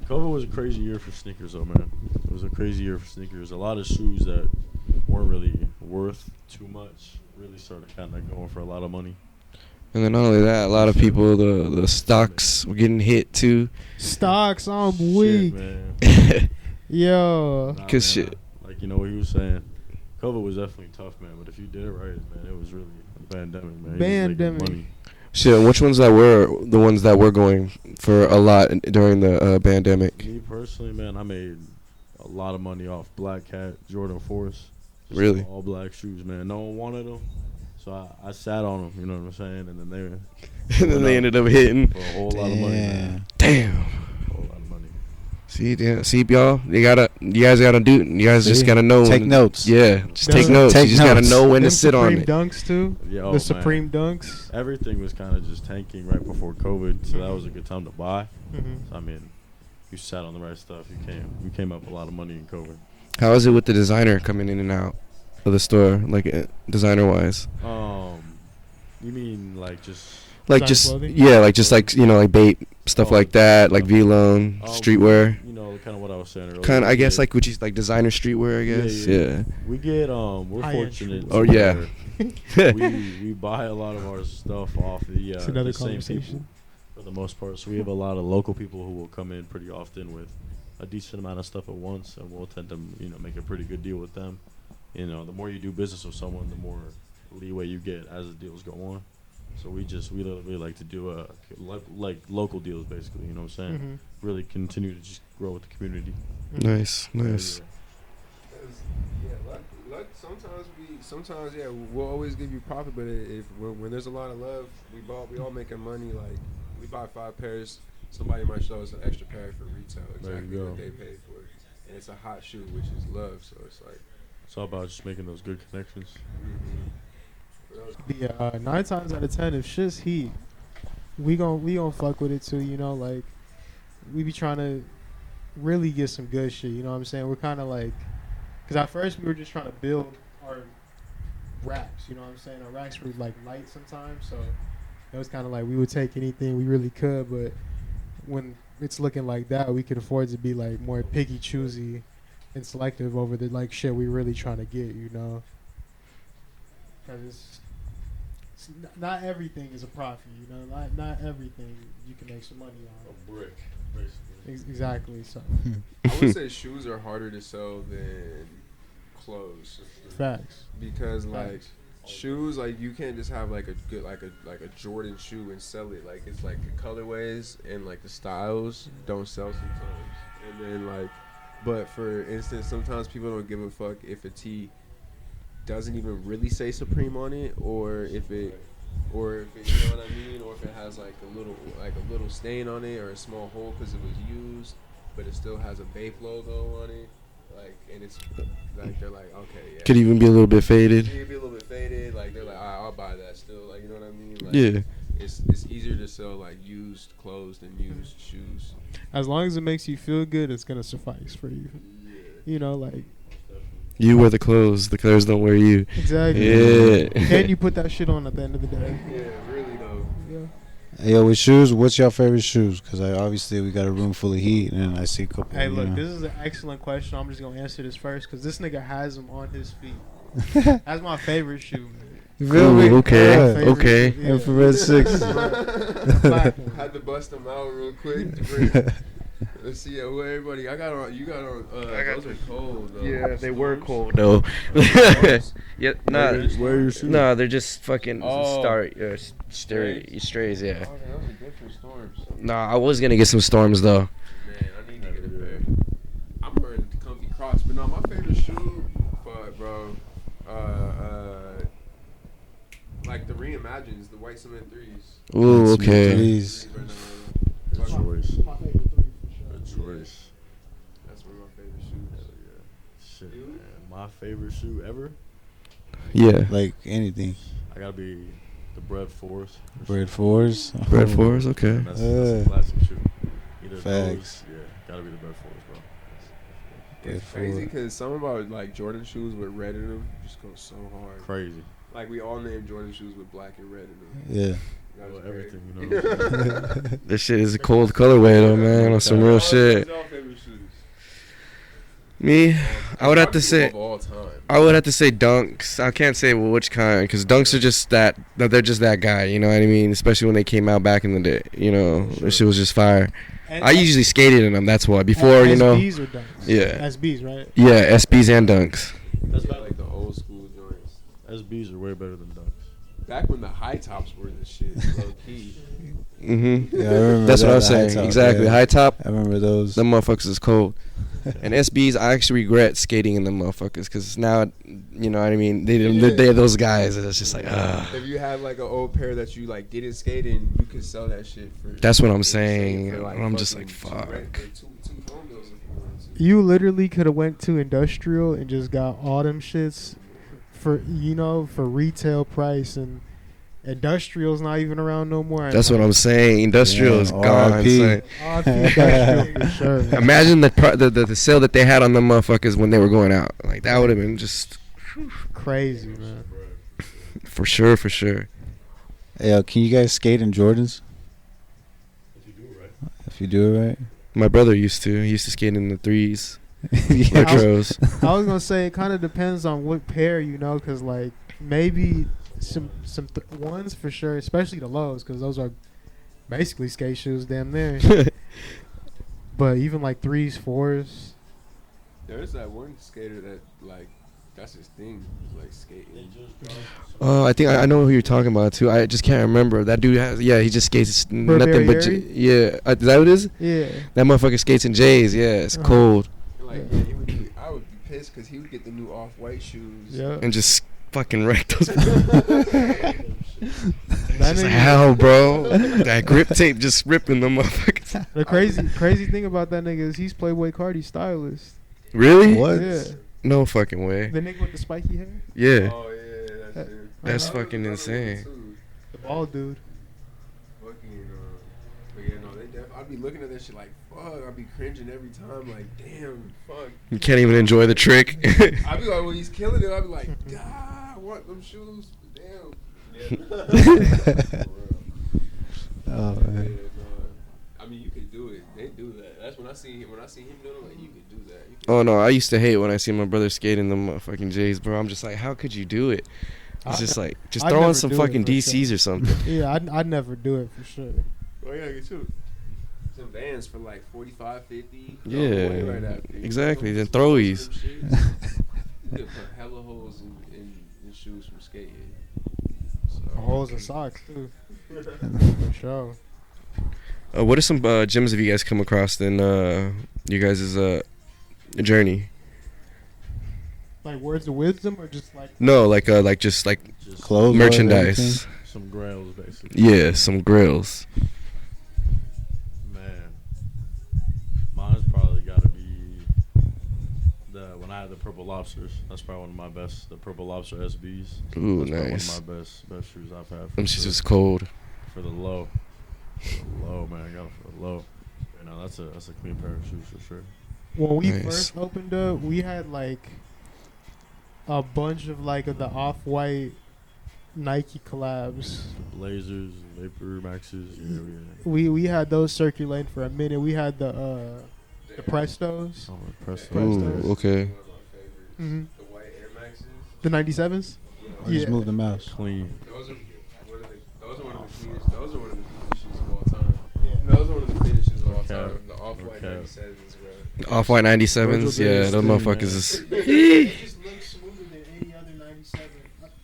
COVID was a crazy year for sneakers, though, man. It was a crazy year for sneakers. A lot of shoes that weren't really worth too much really started kind of going for a lot of money. And then not only that, a lot of people, the stocks were getting hit too. Stocks, I'm Shit, weak. man. Yo. Nah, Cause man, shit. like, you know what he was saying. COVID was definitely tough, man. But if you did it right, man, it was really a pandemic, man. You was making Pandemic. money. Shit, which ones that were the ones that were going for a lot during the pandemic? Me personally, man, I made a lot of money off Black Cat, Jordan 4s. Just Really? All black shoes, man. No one wanted them. So I sat on them, you know what I'm saying? And then And then they ended up hitting. for a whole lot of money, man. Damn. A whole lot of money. See, y'all. You guys gotta do. You guys just gotta know. Take when, notes. Yeah, just take Take notes. You just gotta notes. know when to Them sit on Supreme it. Dunks too. Yeah, The man. Supreme Dunks. Everything was kind of just tanking right before COVID, so that was a good time to buy. Mhm. So, I mean, you sat on the right stuff. You came up a lot of money in COVID. How is it with the designer coming in and out of the store, like designer wise? You mean like just Like Designer just clothing? like like bait stuff Oh, like that, like V-Lone, streetwear. You know, kind of what I was saying earlier. Kind of, I guess, Yeah. like which is like designer streetwear, I guess. Yeah. We get we're High-end fortunate. streetwear. Oh, yeah. we buy a lot of our stuff off the It's another the same people conversation. for the most part. So we have a lot of local people who will come in pretty often with a decent amount of stuff at once, and we'll tend to make a pretty good deal with them. You know, the more you do business with someone, the more leeway you get as the deals go on. So we literally like to do like local deals, basically. You know what I'm saying? Mhm. Really continue to just grow with the community. Nice. Luck. Sometimes we'll always give you profit, but if when there's a lot of love, we all making money. Like we buy 5 pairs, somebody might show us an extra pair for retail, There you exactly go. what they paid for, and it's a hot shoe, which is love. So it's like It's all about just making those good connections. Yeah, 9 times out of 10, if shit's heat, we gon' fuck with it too. You know, like we be trying to really get some good shit. You know what I'm saying? We're kind of like, cause at first we were just trying to build our racks. You know what I'm saying? Our racks were like light sometimes, so it was kind of like we would take anything we really could. But when it's looking like that, we could afford to be like more picky, choosy, and selective over the like shit we really trying to get. You know, cause it's not everything is a profit. You know, not everything you can make some money on. A brick, basically. Exactly. So I would say shoes are harder to sell than clothes. facts. Because like Facts. shoes, like you can't just have like a good like a Jordan shoe and sell it. Like it's like the colorways and like the styles don't sell sometimes. And then like, but for instance, sometimes people don't give a fuck if a tee doesn't even really say Supreme on it, or if it, you know what I mean, or if it has like a little stain on it or a small hole because it was used, but it still has a Bape logo on it. Like, and it's like they're like, okay, yeah. Could even be a little bit faded. It could be a little bit faded. Like they're like, I'll buy that still. Like, you know what I mean? Like, Yeah. It's easier to sell like used clothes than used shoes. As long as it makes you feel good, it's gonna suffice for you. Yeah. You know, like You wear the clothes don't wear you. exactly. Yeah. Can you put that shit on at the end of the day? Yeah, really though. Yeah. Hey, yo, with shoes, what's your favorite shoes? Because obviously we got a room full of heat, and I see a couple. Hey, you look, know. this is an excellent question. I'm just gonna answer this first because this nigga has them on his feet. That's my favorite shoe, man. You feel me? Ooh, okay. Yeah. Favorite Okay. shoe, yeah. Infrared 6. Black one. Had to bust them out real quick. Let's see who everybody. You got on. Those are cold though. Yeah, they were Storms? cold though. Yeah, nah, Wear your shoes. no, they're just fucking Oh. strays. Yeah. Okay, those are good for storms. Nah, I was gonna get some storms though. Man, I need to get a pair. I'm wearing the comfy Crocs, but no, my favorite shoe, fuck, bro. Like the Reimagines, the white cement threes. Ooh, okay. Please. Good choice. My favorite three for Good sure. choice. That's one of my favorite shoes. Shit, man. My favorite shoe ever. Yeah. Like anything. I gotta be the Bread Force. Bread fours. Bread fours, okay. That's a classic shoe. Either Facts. those, yeah, gotta be the Bread Force, bro. It's Bread crazy Force. because some of our like Jordan shoes with red in them just go so hard. Crazy. Like we all named Jordan shoes with black and red in them. Yeah. That was Well, everything, crazy. you know what I'm saying? This shit is a cold colorway though, man. On some real shit. What's your favorite shoes? Me, I would have to say. Of all time. I would have to say Dunks. I can't say which kind because Dunks are just that. They're just that guy. You know what I mean? Especially when they came out back in the day. You know, this shit was just fire. And I usually skated in them. That's why. Before, you know. SBs or dunks? Yeah. SBs, right? Yeah, SBs and Dunks. That's Yeah, about like the old school joints. SBs are way better than Dunks. Back when the high tops were the shit, low key. Mhm. Yeah, I remember That's what that, I'm the high saying. top, Exactly. yeah. High top. I remember those. Them motherfuckers is cold. And SBs, I actually regret skating in them motherfuckers because now, you know what I mean. They're those guys. And it's just like, If you had like an old pair that you like didn't skate in, you could sell that shit for. That's what I'm insane saying. for, I'm just like, fucking fuck. two phone bills if you wanted to. You literally could have went to industrial and just got all them shits for retail price, and industrial's not even around no more. That's what I'm saying. Industrial Yeah, is gone. RIP. son. industrial for sure. Man. Imagine the sale that they had on them motherfuckers when they were going out. Like that would have been just Crazy, man. for sure. Hey, can you guys skate in Jordans? If you do it right. If you do it right. My brother used to. He used to skate in the threes. Yeah. Retros. I was gonna say it kind of depends on what pair, because like maybe some ones for sure, especially the lows, because those are basically skate shoes, damn near. But even like threes, fours. There's that one skater that like that's his thing, like skating. Oh, I think I know who you're talking about too. I just can't remember. That dude has, he just skates nothing but yeah. Is that what it is? Yeah. That motherfucker skates in J's. Yeah, it's cold. Like I would be pissed because he would get the new off-white shoes. Yeah. And just fucking wreck those. That It's nigga- hell, bro. That grip tape just ripping the motherfuckers. The crazy thing about that nigga is he's Playboy Cardi's stylist. Really? What? Yeah. No fucking way. The nigga with the spiky hair. Yeah. Oh yeah, that's it. That's Uh-huh. fucking insane. The bald dude. Fucking, but yeah, no, I'd be looking at that shit like, fuck. I'd be cringing every time, like, damn, fuck. You can't even enjoy the trick. I'd be like, when he's killing it, I'd be like, God, I want them shoes. Damn. Yeah. Oh, Yeah, man. no. I mean, you could do it. They do that. That's when I see him doing it, like, you could do that. You could Oh no, I used to hate when I see my brother skating the motherfucking J's, bro. I'm just like, how could you do it? It's just like, just I'd throw never on some do it fucking for DCs or something. Yeah, I'd never do it for sure. Oh, yeah, you too. Some Vans for like 45, 50. Yeah, Right after. exactly. Then throwies. You could put hella holes in shoes from skating. So. Holes and socks too. For sure. What are some gyms have you guys come across in you guys' journey? Like words of wisdom or just like No, like just like Just Clothes. merchandise. some grails, basically. Yeah, some grills. Man, mine's probably got to be when I had the Purple Lobsters. That's probably one of my best. The Purple Lobster SBs. Ooh, That's probably nice. one of my best shoes I've had. Them shit's just cold. For the low. For the low, man. I got it for the low. You know, that's a clean pair of shoes for sure. when we Nice. first opened up, we had like a bunch of like of the off-white Nike collabs. Blazers, Vapor Maxes. Yeah, We had those circulating for a minute. We had the Prestos, Oh, press Ooh, okay. One of my favorites. Mhm. The white Air Maxes. the 97s. I just Yeah. moved the mouse. Clean. Those are one of the cleanest. Those are one of the cleanest shoes of all time. Those are one of the cleanest shoes of all time. The off-white Okay. 97s, bro. Off-white 97s. Virgil Yeah, Davis those too, motherfuckers man. is. They just look smoother than any other 97.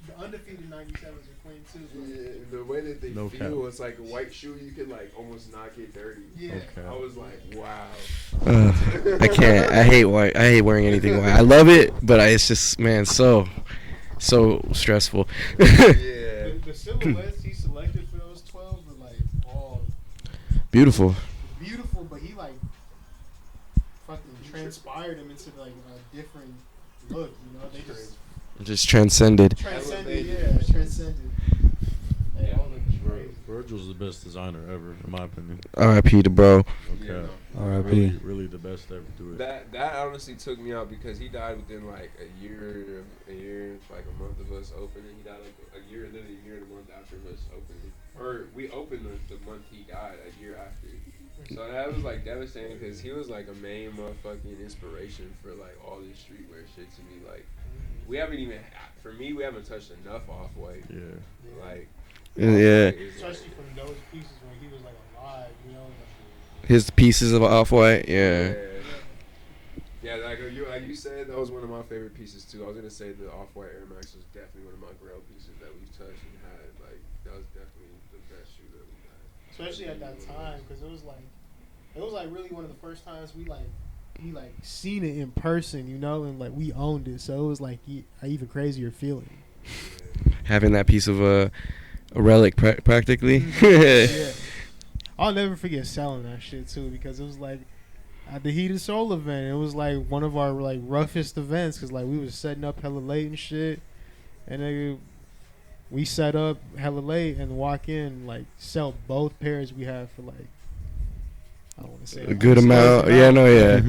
The undefeated 97s are clean too. Yeah, the way that they No feel, cap. it's like a white shoe. You can like almost not get dirty. Yeah. Okay. I was like, wow. I can't. I hate white. I hate wearing anything white. I love it, but it's just, man, so stressful. Yeah. The silhouettes he selected for those 12 were like all Beautiful. beautiful, but he like fucking transpired them into like a different look. They just Just transcended. transcended. Yeah, transcended. They all look great. Virgil's the best designer ever, in my opinion. R.I.P. to bro. Yeah, Okay. no. R.I.P. Really the best to ever do it. That honestly took me out because he died within like a year, like a month of us opening. He died like literally a year and a month after us opening. Or we opened the month he died, a year after. So that was like devastating because he was like a main motherfucking inspiration for like all this streetwear shit to me. Like we haven't touched enough Off-White. Yeah. Like Yeah. Off-White is, like, Especially from those pieces when he was like alive. His pieces of Off-White. Yeah. Yeah, like you said, that was one of my favorite pieces too. I was gonna say the Off-White Air Max was definitely one of my grail pieces that we've touched and had. Like that was definitely the best shoe that we had. Especially at that time, because it was like really one of the first times we seen it in person, and like we owned it. So it was like an even crazier feeling. Having that piece of a relic practically. Yeah. I'll never forget selling that shit too, because it was like at the Heated Soul event. It was like one of our like roughest events, because like we was setting up hella late and shit, and then we set up hella late and walk in, like sell both pairs we had for like, I don't want to say A good amount. Yeah, no, yeah.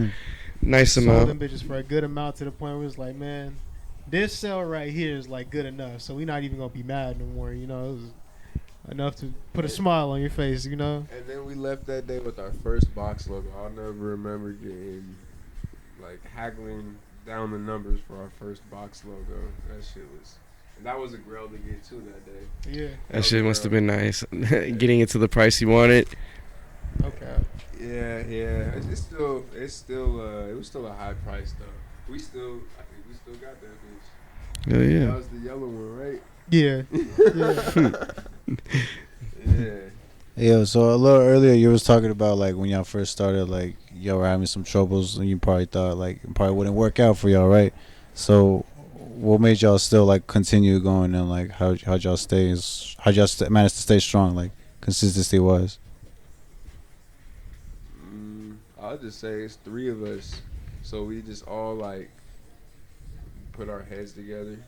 Nice Sold amount. them bitches for a good amount, to the point where it was like, man, this sell right here is like good enough, so we're not even gonna be mad no more. It was enough to put a smile on your face, you know. And then we left that day with our first box logo. I'll never remember getting like haggling down the numbers for our first box logo. That shit was, and that was a grail to get too that day. Yeah. That shit must have been nice. Getting it to the price you wanted. Okay. Yeah. It was still a high price though. I think we still got that bitch. Oh yeah. That was the yellow one, right? Yeah. Yeah. Yeah. Yeah, so a little earlier you was talking about like when y'all first started, like y'all were having some troubles and you probably thought like it probably wouldn't work out for y'all, right? So what made y'all still like continue going, and like how'd y'all manage to stay strong, like consistency wise? I'll just say it's 3 of us, so we just all like put our heads together.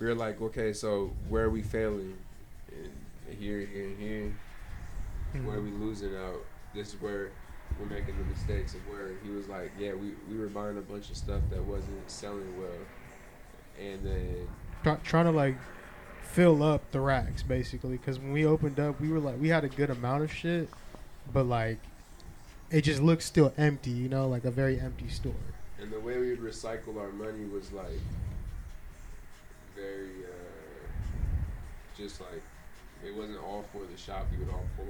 We were like, okay, so where are we failing? And here, and here. Where are we losing out? This is where we're making the mistakes. And where he was like, yeah, we were buying a bunch of stuff that wasn't selling well, and then Trying to like fill up the racks basically, because when we opened up, we were like, we had a good amount of shit, but like it just looked still empty, you know, like a very empty store. and the way we would recycle our money was like very just like it wasn't all for the shop. We would all pull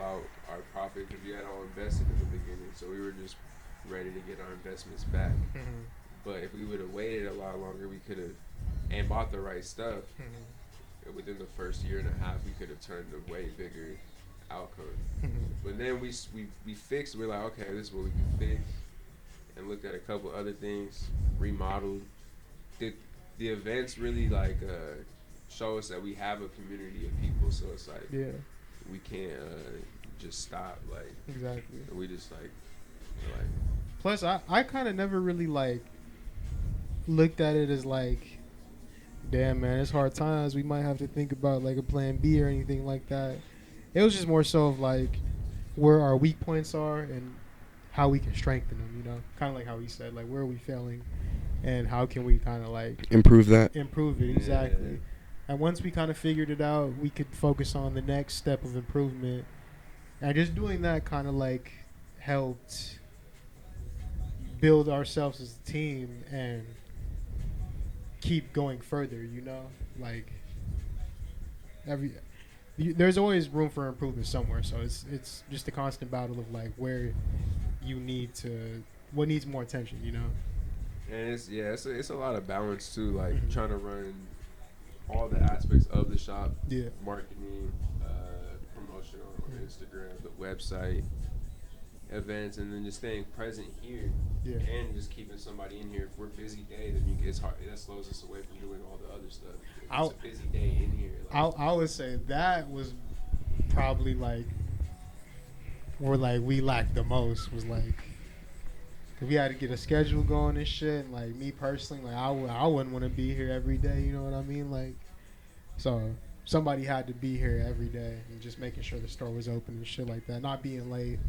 out our profit because we had all invested in the beginning, so we were just ready to get our investments back. Mm-hmm. But if we would have waited a lot longer, we could have and bought the right stuff. Mm-hmm. Within the first year and a half, we could have turned a way bigger outcome. Mm-hmm. But then we fixed. We're like, okay, this is what we can fix, and looked at a couple other things, remodeled. The events really like show us that we have a community of people. So it's like we can't just stop. Like Exactly. we just like. Plus, I kind of never really like looked at it as like, damn man, it's hard times. We might have to think about like a plan B or anything like that. It was just more so of like where our weak points are and how we can strengthen them. You know, kind of like how he said, like where are we failing, and how can we kind of like Improve that. improve it exactly. And once we kind of figured it out, we could focus on the next step of improvement. And just doing that kind of like helped build ourselves as a team and keep going further, you know? Like there's always room for improvement somewhere, so it's just a constant battle of like where you need to, what needs more attention, you know? And it's a lot of balance too, like trying to run all the aspects of the shop, marketing, promotion on Instagram, the website, events, and then just staying present here, and just keeping somebody in here. If we're busy day, then it's hard. That slows us away from doing all the other stuff. If it's a busy day in here. Like, I would say that was probably like where like we lacked the most, was like we had to get a schedule going and shit. And like me personally, like I wouldn't want to be here every day. You know what I mean? Like, so somebody had to be here every day and just making sure the store was open and shit like that. Not being late.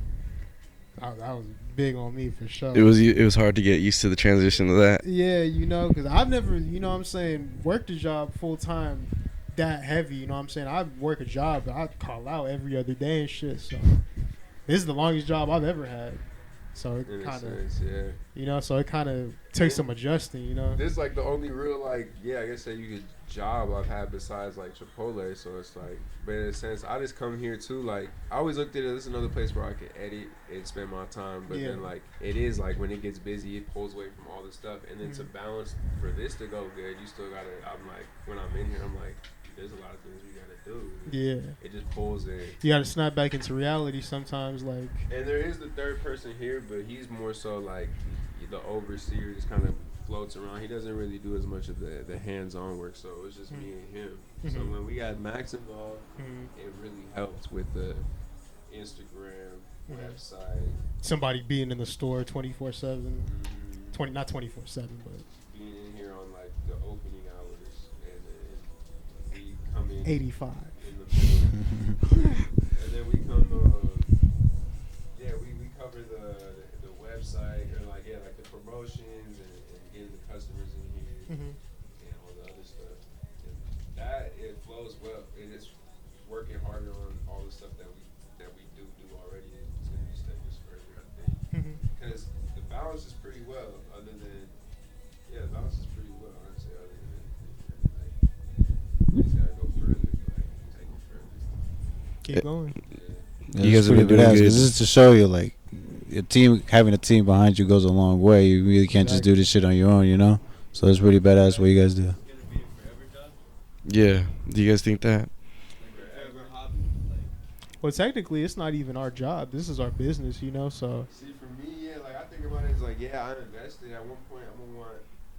That was big on me for sure. It was hard to get used to the transition to that. Yeah, you know, because I've never, you know what I'm saying, worked a job full time that heavy, you know what I'm saying. I work a job that I call out every other day and shit. So this is the longest job I've ever had. So it kind of, you know, so it kind of took some adjusting, you know. This is like the only real, like, I guess that you could job I've had besides like Chipotle. So it's like, but in a sense, I just come here too. Like, I always looked at it as another place where I could edit and spend my time. But then like, it is like when it gets busy, it pulls away from all this stuff. And then to balance for this to go good, you still gotta. I'm like, when I'm in here, I'm like, there's a lot of things we gotta do. Yeah. It just pulls in. You gotta snap back into reality sometimes, like. And there is the third person here, but he's more so like the overseer, just kind of floats around. He doesn't really do as much of the hands-on work, so it's just me and him. So when we got Max involved, it really helped with the Instagram, website. Somebody being in the store 24/7, not 24/7, but being in here on like the opening hours, and then we come in 85. in the middle, and then we come. We cover the website, or like the promotions and getting the customers in here and all the other stuff. And that it flows well. It is working hard balances pretty well. Other than balances pretty well. Honestly, other than we just gotta go further. Like take it further. Keep going. Yeah, You guys have been doing good. This is to show you, like, having a team behind you goes a long way. You really can't just do this shit on your own, you know? So it's pretty badass what you guys do. Yeah. Do you guys think that? Well, technically, it's not even our job. This is our business, you know. So See, for me, like I think about it as like, I invested at one point. I'm gonna want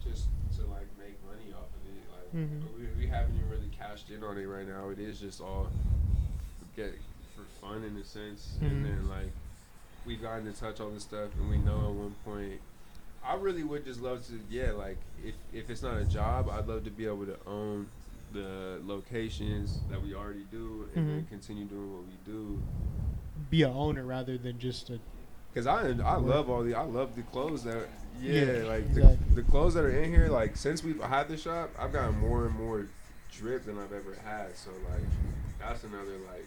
just to like make money off of it. Like we haven't even really cashed in on it right now. It is just all get for fun in a sense, and then like we've gotten to touch all this stuff, and we know at one point. I really would just love to, like if it's not a job, I'd love to be able to own the locations that we already do, and then continue doing what we do. Be a owner rather than just a. Cause I love I love the clothes that like exactly. the clothes that are in here. Like since we've had the shop, I've gotten more and more drip than I've ever had. So like that's another like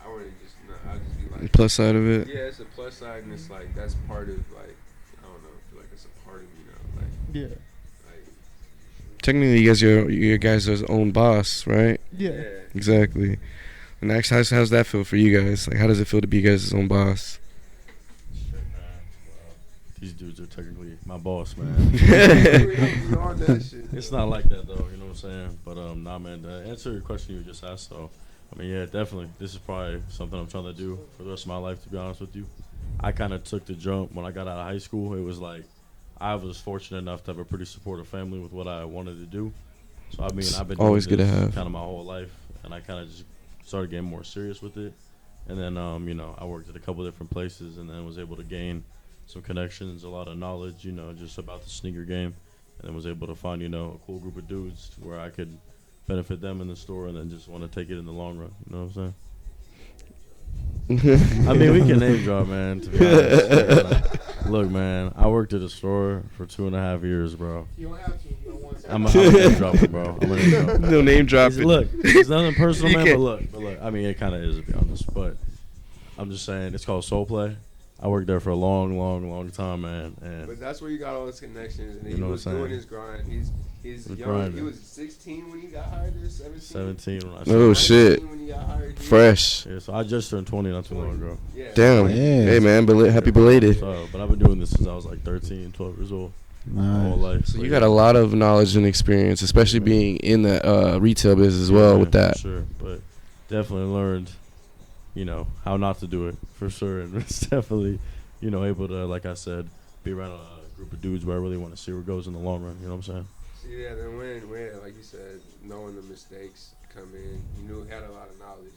I want to just I just be like Plus side of it. Yeah, it's a plus side, and it's like that's part of like I don't know, I feel like it's a part of me now. Like Yeah. Technically, you guys are your guys' own boss, right? Yeah. Exactly. And actually, how's that feel for you guys? Like, how does it feel to be you guys' own boss? These dudes are technically my boss, man. Shit. It's not like that though, you know what I'm saying? But nah, man. To answer your question you just asked, so I mean, yeah, definitely. This is probably something I'm trying to do for the rest of my life. To be honest with you, I kind of took the jump when I got out of high school. It was like I was fortunate enough to have a pretty supportive family with what I wanted to do. So I mean, I've been always doing good to this have kind of my whole life, and I kind of just started getting more serious with it. And then you know, I worked at a couple different places, and then was able to gain some connections, a lot of knowledge, you know, just about the sneaker game, and then was able to find, you know, a cool group of dudes where I could benefit them in the store, and then just want to take it in the long run. You know what I'm saying? I mean, we can name drop, man. To be honest, look, man, I worked at a store for 2.5 years, bro. You don't have to. You don't want to. I'm a name dropper, bro. I'm a name dropper. No name dropping. Look, it's nothing personal, You man. can't- But look. I mean, it kind of is, to be honest. But I'm just saying, it's called Soul Play. I worked there for a long time, man. And But that's where you got all his connections, and You he know was what I'm doing saying? his grind. He's Was young. grinding. He was 16 when he got hired. There, 17. 17 when I Oh, started. shit. 19 when he got hired. Fresh. Yeah, so I just turned 20 not too long ago. Yeah. Damn. Yeah. Hey, man. Happy belated. So, but I've been doing this since I was like 13, 12 years old. My whole life. So you got a lot of knowledge and experience, especially being in the retail business as well with that. For sure, but definitely learned, you know, how not to do it for sure, and it's definitely, you know, able to, like I said, be around a group of dudes where I really want to see where it goes in the long run. You know what I'm saying? See, yeah, then when like you said, knowing the mistakes come in, you knew he had a lot of knowledge.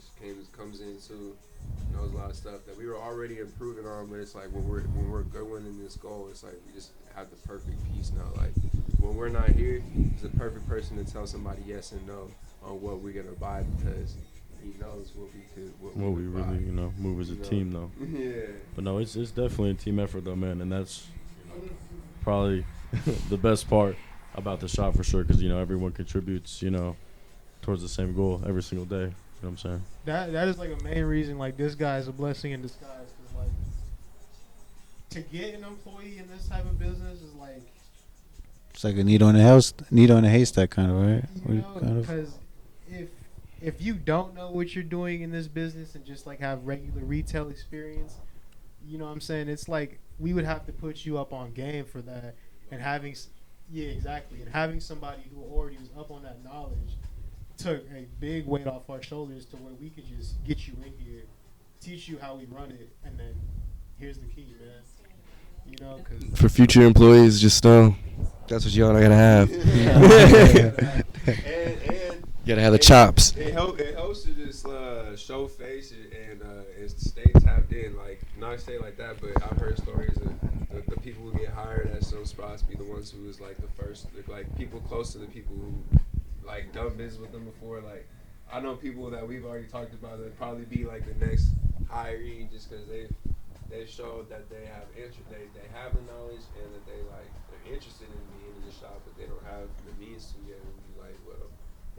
Comes in too, knows a lot of stuff that we were already improving on. But it's like when we're going in this goal, it's like we just have the perfect piece now. Like when we're not here, he's the perfect person to tell somebody yes and no on what we're gonna buy because he knows what we could. What we really, buy. you know, move as a team though. Yeah. But no, it's definitely a team effort though, man, and that's probably the best part about the shop for sure, because you know everyone contributes, you know, towards the same goal every single day. You know what I'm saying? That is like a main reason. Like this guy is a blessing in disguise. Cause like to get an employee in this type of business is like It's like a needle in a haystack kind of, right? you know, Kind of. because if you don't know what you're doing in this business and just like have regular retail experience, you know what I'm saying? It's like we would have to put you up on game for that, and having somebody who already was up on that knowledge took a big weight off our shoulders to where we could just get you in here, teach you how we run it, and then here's the key, man. You know, cause For future employees, just know that's what y'all gotta have. and Gotta have the chops. It helps to just show face and stay tapped in. Like not stay like that, but I've heard stories of the people who get hired at some spots be the ones who was like the first, like people close to the people who like done business with them before. Like I know people that we've already talked about that probably be like the next hiree just because they showed that they have interest, they have the knowledge and that they're interested in being in the shop, but they don't have the means to yet. And be like, well,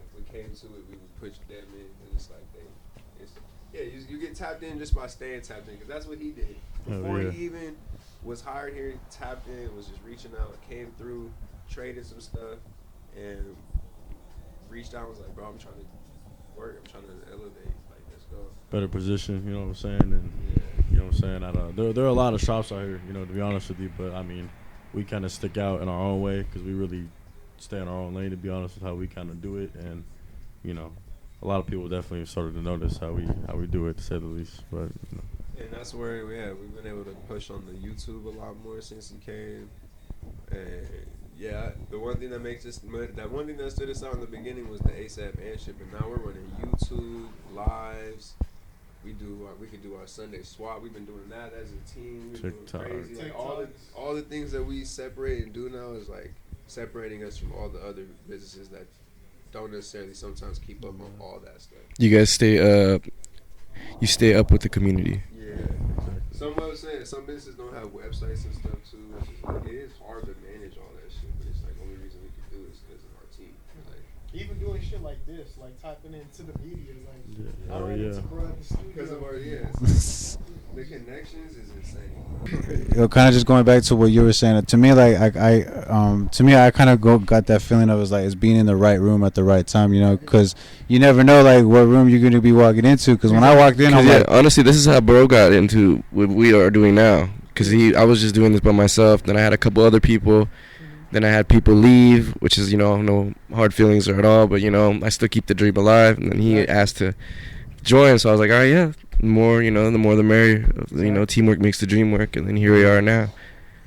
if we came to it, we would push them in, and it's like you get tapped in just by staying tapped in, because that's what he did. Before yeah. he even was hired here, tapped in, was just reaching out, came through, traded some stuff, and reached out and was like, bro, I'm trying to work, I'm trying to elevate, like, let's go. Better position, you know what I'm saying? And you know what I'm saying? I don't know. There are a lot of shops out here, you know, to be honest with you, but I mean, we kind of stick out in our own way because we really stay in our own lane, to be honest with how we kind of do it. And, you know, a lot of people definitely started to notice how we do it, to say the least. But, you know. And that's where we've been able to push on the YouTube a lot more since he came. And yeah, the one thing that makes that one thing that stood us out in the beginning was the ASAP and shit. But now we're running YouTube lives. We could do our Sunday swap. We've been doing that as a team. We're TikTok. doing crazy. Like all the things that we separate and do now is like separating us from all the other businesses that don't necessarily sometimes keep up on all that stuff. You guys stay up with the community. Yeah. Some I was saying some businesses don't have websites and stuff too. It's just like, it is hard to manage all that shit, but it's like the only reason we can do it is because of our team. Like, Even doing shit like this, like typing into the media, like Yeah. I ran into bro at the studio. because of our the connections is insane. Yo, kind of just going back to what you were saying. To me, like I kind of got that feeling of it's being in the right room at the right time, you know, because you never know like what room you're gonna be walking into. Because when I walked in, I'm like, honestly, this is how bro got into what we are doing now. Because I was just doing this by myself. Then I had a couple other people. Then I had people leave, which is, you know, no hard feelings at all. But, you know, I still keep the dream alive. And then he asked to join. So I was like, all right, yeah. The more, you know, the more the merrier. You know, teamwork makes the dream work. And then here we are now.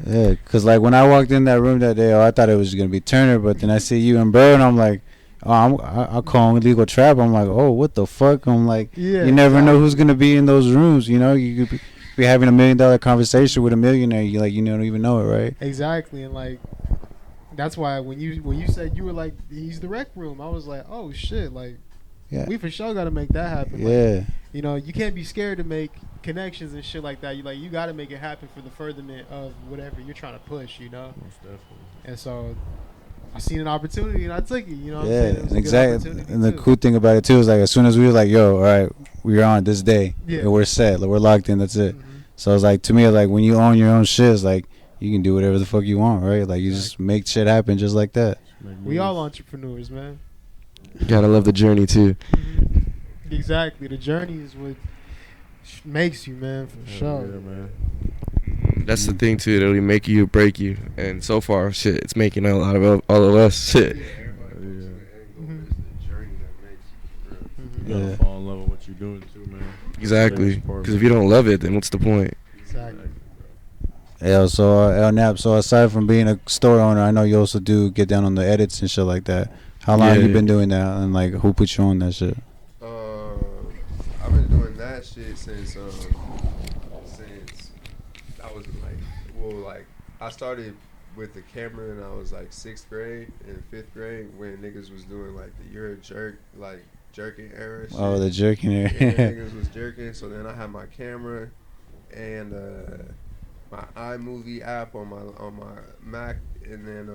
yeah, because like when I walked in that room that day, I thought it was gonna be Turner, but then I see you and Bro, and I'm like, I call him Illegal Trap. I'm like, oh, what the fuck? I'm like, Yeah, you never know who's gonna be in those rooms. You know, you could be having $1 million conversation with a millionaire. You don't even know it, right? Exactly, and like that's why when you said you were like he's the Wrekroom, I was like, oh shit, like Yeah. we for sure got to make that happen. Yeah. Like, you know, you can't be scared to make connections and shit like that. You got to make it happen for the furtherment of whatever you're trying to push, you know. Most definitely. And so I seen an opportunity and I took it. You know what I'm Yeah, saying? It was a good exactly. opportunity, And the too. cool thing about it too is like as soon as we were like, yo, all right, we're on this day, Yeah. and we're set, like, we're locked in. That's it. Mhm. So it's like to me, like when you own your own shit, it's like you can do whatever the fuck you want, right? Like you just make shit happen just like that. We all entrepreneurs, man. You gotta love the journey, too. Exactly. The journey is what makes you, man, for sure. Yeah, man. That's the thing, too. It'll make you or break you. And so far, shit, it's making a lot of all of us. Shit. Yeah, everybody's Mhm. it's the journey that makes you. For real. Mhm. You gotta Yeah. fall in love with what you're doing too, man. Exactly. Because if you don't love it, then what's the point? Exactly. Yeah. So El Nap. So aside from being a store owner, I know you also do get down on the edits and shit like that. How long have you Yeah. been doing that? And like, who put you on that shit? I've been doing that shit since I was like I started with the camera and I was like 6th grade and 5th grade when niggas was doing like the you're a jerk, like jerking era shit. Oh, the jerking Yeah, there. niggas was jerking. So then I had my camera and my iMovie app on my Mac, and then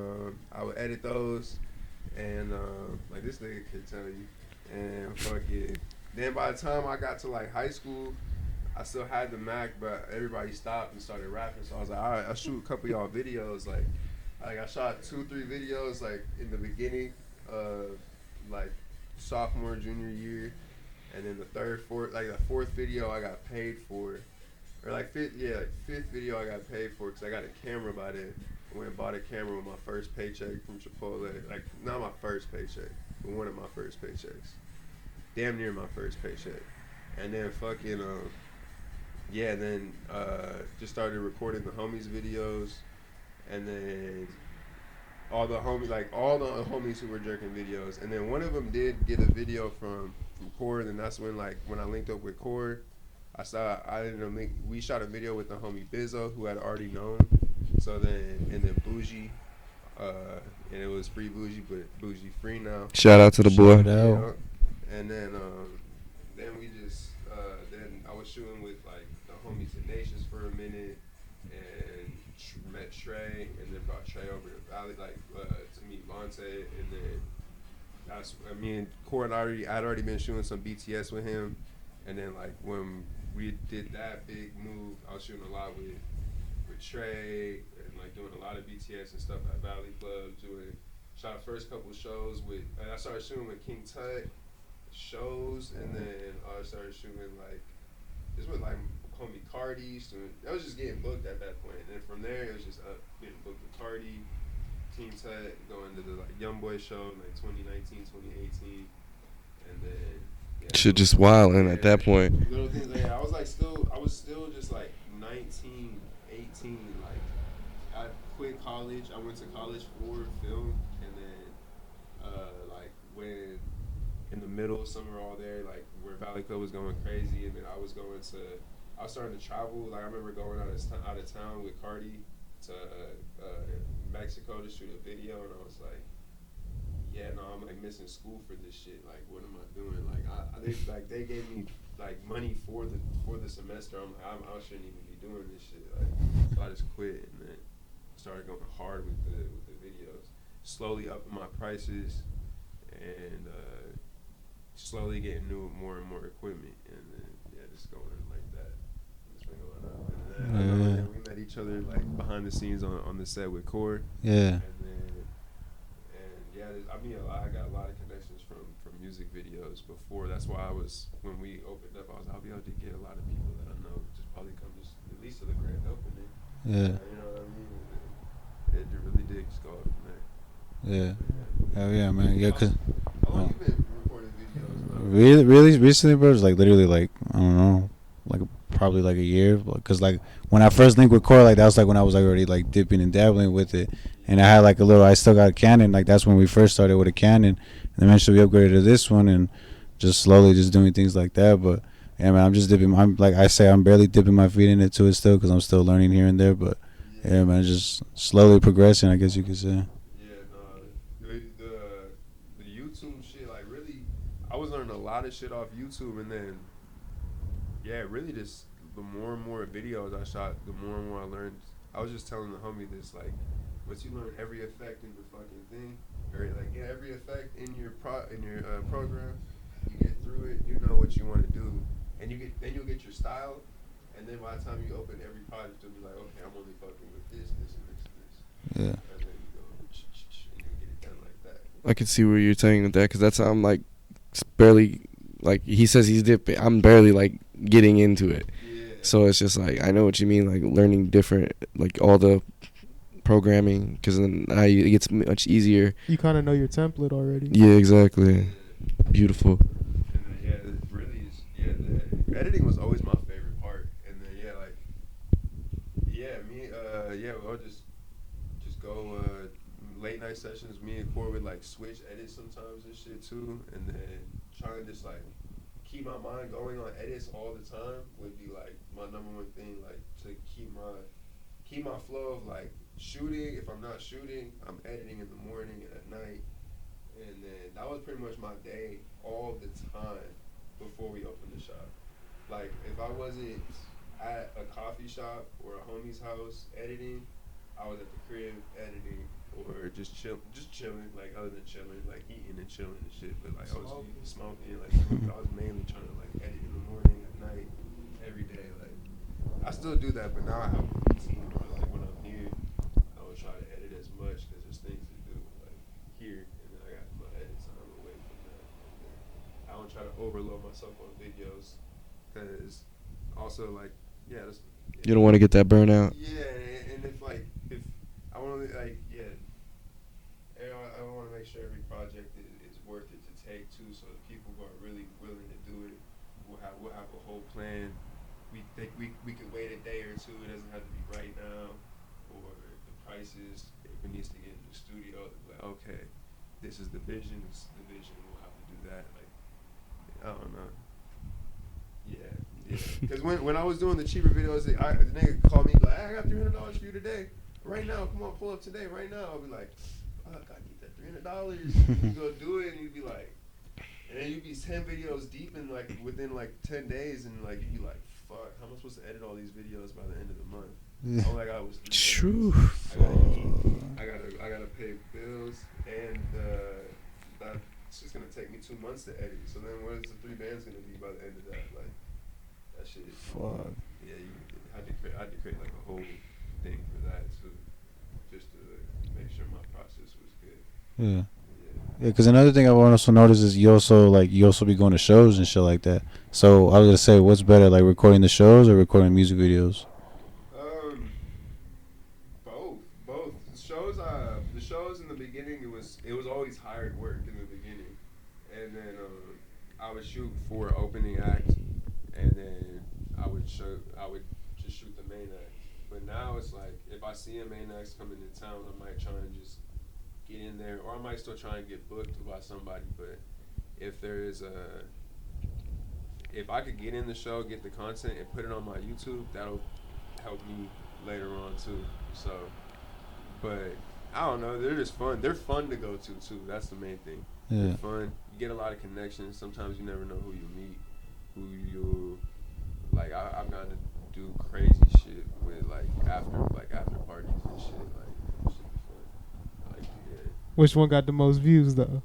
I would edit those, and like this nigga could tell you, and fuck it. Then by the time I got to like high school, I still had the Mac, but everybody stopped and started rapping. So I was like, all right, I'll shoot a couple of y'all videos. Like I shot 2-3 videos like in the beginning of like sophomore, junior year, and then the fourth video I got paid for, or like fifth video I got paid for because I got a camera by then. I went and bought a camera with my first paycheck from Chipotle. Like not my first paycheck, but one of my first paychecks. Damn near my first paycheck. And then fucking then just started recording the homies videos, and then all the homies who were jerking videos, and then one of them did get a video from Cord, and that's when I linked up with Cord, we shot a video with the homie Bizzo, who I'd already known. So then Bougie, and it was free Bougie, but Bougie free now. Shout out to the boy. out. And then we just then I was shooting with like the homies Tenacious for a minute, and met Trey, and then brought Trey over to Valley to meet Monte, and then me and Cord I'd already been shooting some BTS with him, and then like when we did that big move. I was shooting a lot with Trey and like doing a lot of BTS and stuff at Valley Club. Shot first couple shows with. I started shooting with King Tut shows, and then I started shooting like just with like homie Cardi. I was just getting booked at that point, and then from there it was just getting booked with Cardi, King Tut, going to the like Young Boy show in like 2019, 2018, and then shit just wilding at that point. Little things like I was still just like 19, 18. Like I quit college. I went to college for film, and then like when in the middle of summer all there, like where Valley Club was going crazy, and then I was starting to travel. Like I remember going out of town with Cardi to Mexico to shoot a video, and I was like, yeah, no, I'm like missing school for this shit. Like, what am I doing? Like, they gave me like money for the semester. I'm like, I shouldn't even be doing this shit. Like, so I just quit, and then started going hard with the videos. Slowly upping my prices, and slowly getting more and more equipment, and then just going like that. It's been going up. And then we met each other like behind the scenes on the set with Core. Yeah. I got a lot of connections from music videos before. That's why when we opened up, I'll be able to get a lot of people that I know just probably come just at least to the grand opening. Yeah. You know what I mean? It really did just go up from there. Yeah. Hell yeah, man. Yeah, cause how long you been recording videos? really recently, bro. It's like literally like I don't know, like probably like a year. Cause like when I first linked with Core, like that was like when I was like already like dipping and dabbling with it. And I had like I still got a Canon. Like that's when we first started with a Canon. And eventually we upgraded to this one and just slowly just doing things like that. But yeah, man, I'm just dipping. I'm like I say, I'm barely dipping my feet in it to it still because I'm still learning here and there. But yeah, man, just slowly progressing, I guess you could say. Yeah, no, the YouTube shit, like really, I was learning a lot of shit off YouTube, and then really just the more and more videos I shot, the more and more I learned. I was just telling the homie this, like, once you learn every effect in the fucking thing, or like every effect in your program, you get through it, you know what you want to do, and you'll get your style, and then by the time you open every project, you'll be like, okay, I'm only fucking with this, and this, and this. Yeah. And then you go, and you get it done like that. I can see where you're saying with that, because that's how I'm like barely, like he says he's dipping, I'm barely like getting into it. Yeah. So it's just like I know what you mean, like learning different, like all the programming, because then now it gets much easier. You kind of know your template already. Yeah, exactly. Beautiful. And then, it really is. The editing was always my favorite part. And then we'll just go late night sessions. Me and Core would like switch edits sometimes and shit too. And then trying to just like keep my mind going on edits all the time would be like my number one thing. Like to keep my flow of like shooting. If I'm not shooting, I'm editing in the morning and at night. And then that was pretty much my day all the time before we opened the shop. Like if I wasn't at a coffee shop or a homie's house editing, I was at the crib editing or just chilling, like other than chilling, like eating and chilling and shit. But like I was smoking, like I was mainly trying to like edit in the morning, at night, every day. Like I still do that, but now I have a routine where like when I'm here, I don't try to edit as much because there's things to do like here, and then I got my edit time away from that. I don't try to overload myself on videos because also like you don't want to get that burnout. Yeah, and if I want to like I want to make sure every project is worth it to take too. So the people who are really willing to do it, we'll have a whole plan. We think we could wait a day or two. It doesn't have to be right now, or the prices. If it needs to get in the studio, like okay, this is the vision. This is the vision. We'll have to do that. Like I don't know. Yeah. Because when I was doing the cheaper videos, the nigga called me like, I got $300 for you today. Right now, come on, pull up today. Right now, I'll be like, fuck, I need that $300. You go do it, and you'd be like, and then you'd be 10 videos deep in like within like 10 days, and like you'd be like, fuck, how am I supposed to edit all these videos by the end of the month? Yeah. All I got was 3 True. I gotta pay bills, and that's just gonna take me 2 months to edit. So then, what is the 3 bands gonna be by the end of that? Like, that shit. Fuck. Yeah, I had to create like a whole thing for that too, just to make sure my process was good. Yeah. Yeah, because another thing I've also noticed is you also be going to shows and shit like that. So I was gonna say, what's better, like recording the shows or recording music videos? Both. The shows in the beginning, it was always hired work in the beginning, and then I would shoot for opening act, and then I would just shoot the main act. But now it's like if I see a main act coming to town, I might try and just get in there, or I might still try and get booked by somebody. But if I could get in the show, get the content, and put it on my YouTube, that'll help me later on too. So, but I don't know, they're just fun. They're fun to go to too. That's the main thing. Yeah. They're fun. You get a lot of connections. Sometimes you never know who you meet, who you like. I've gotten to do crazy shit with after parties and shit. Like, shit be fun. Like, yeah. Which one got the most views though?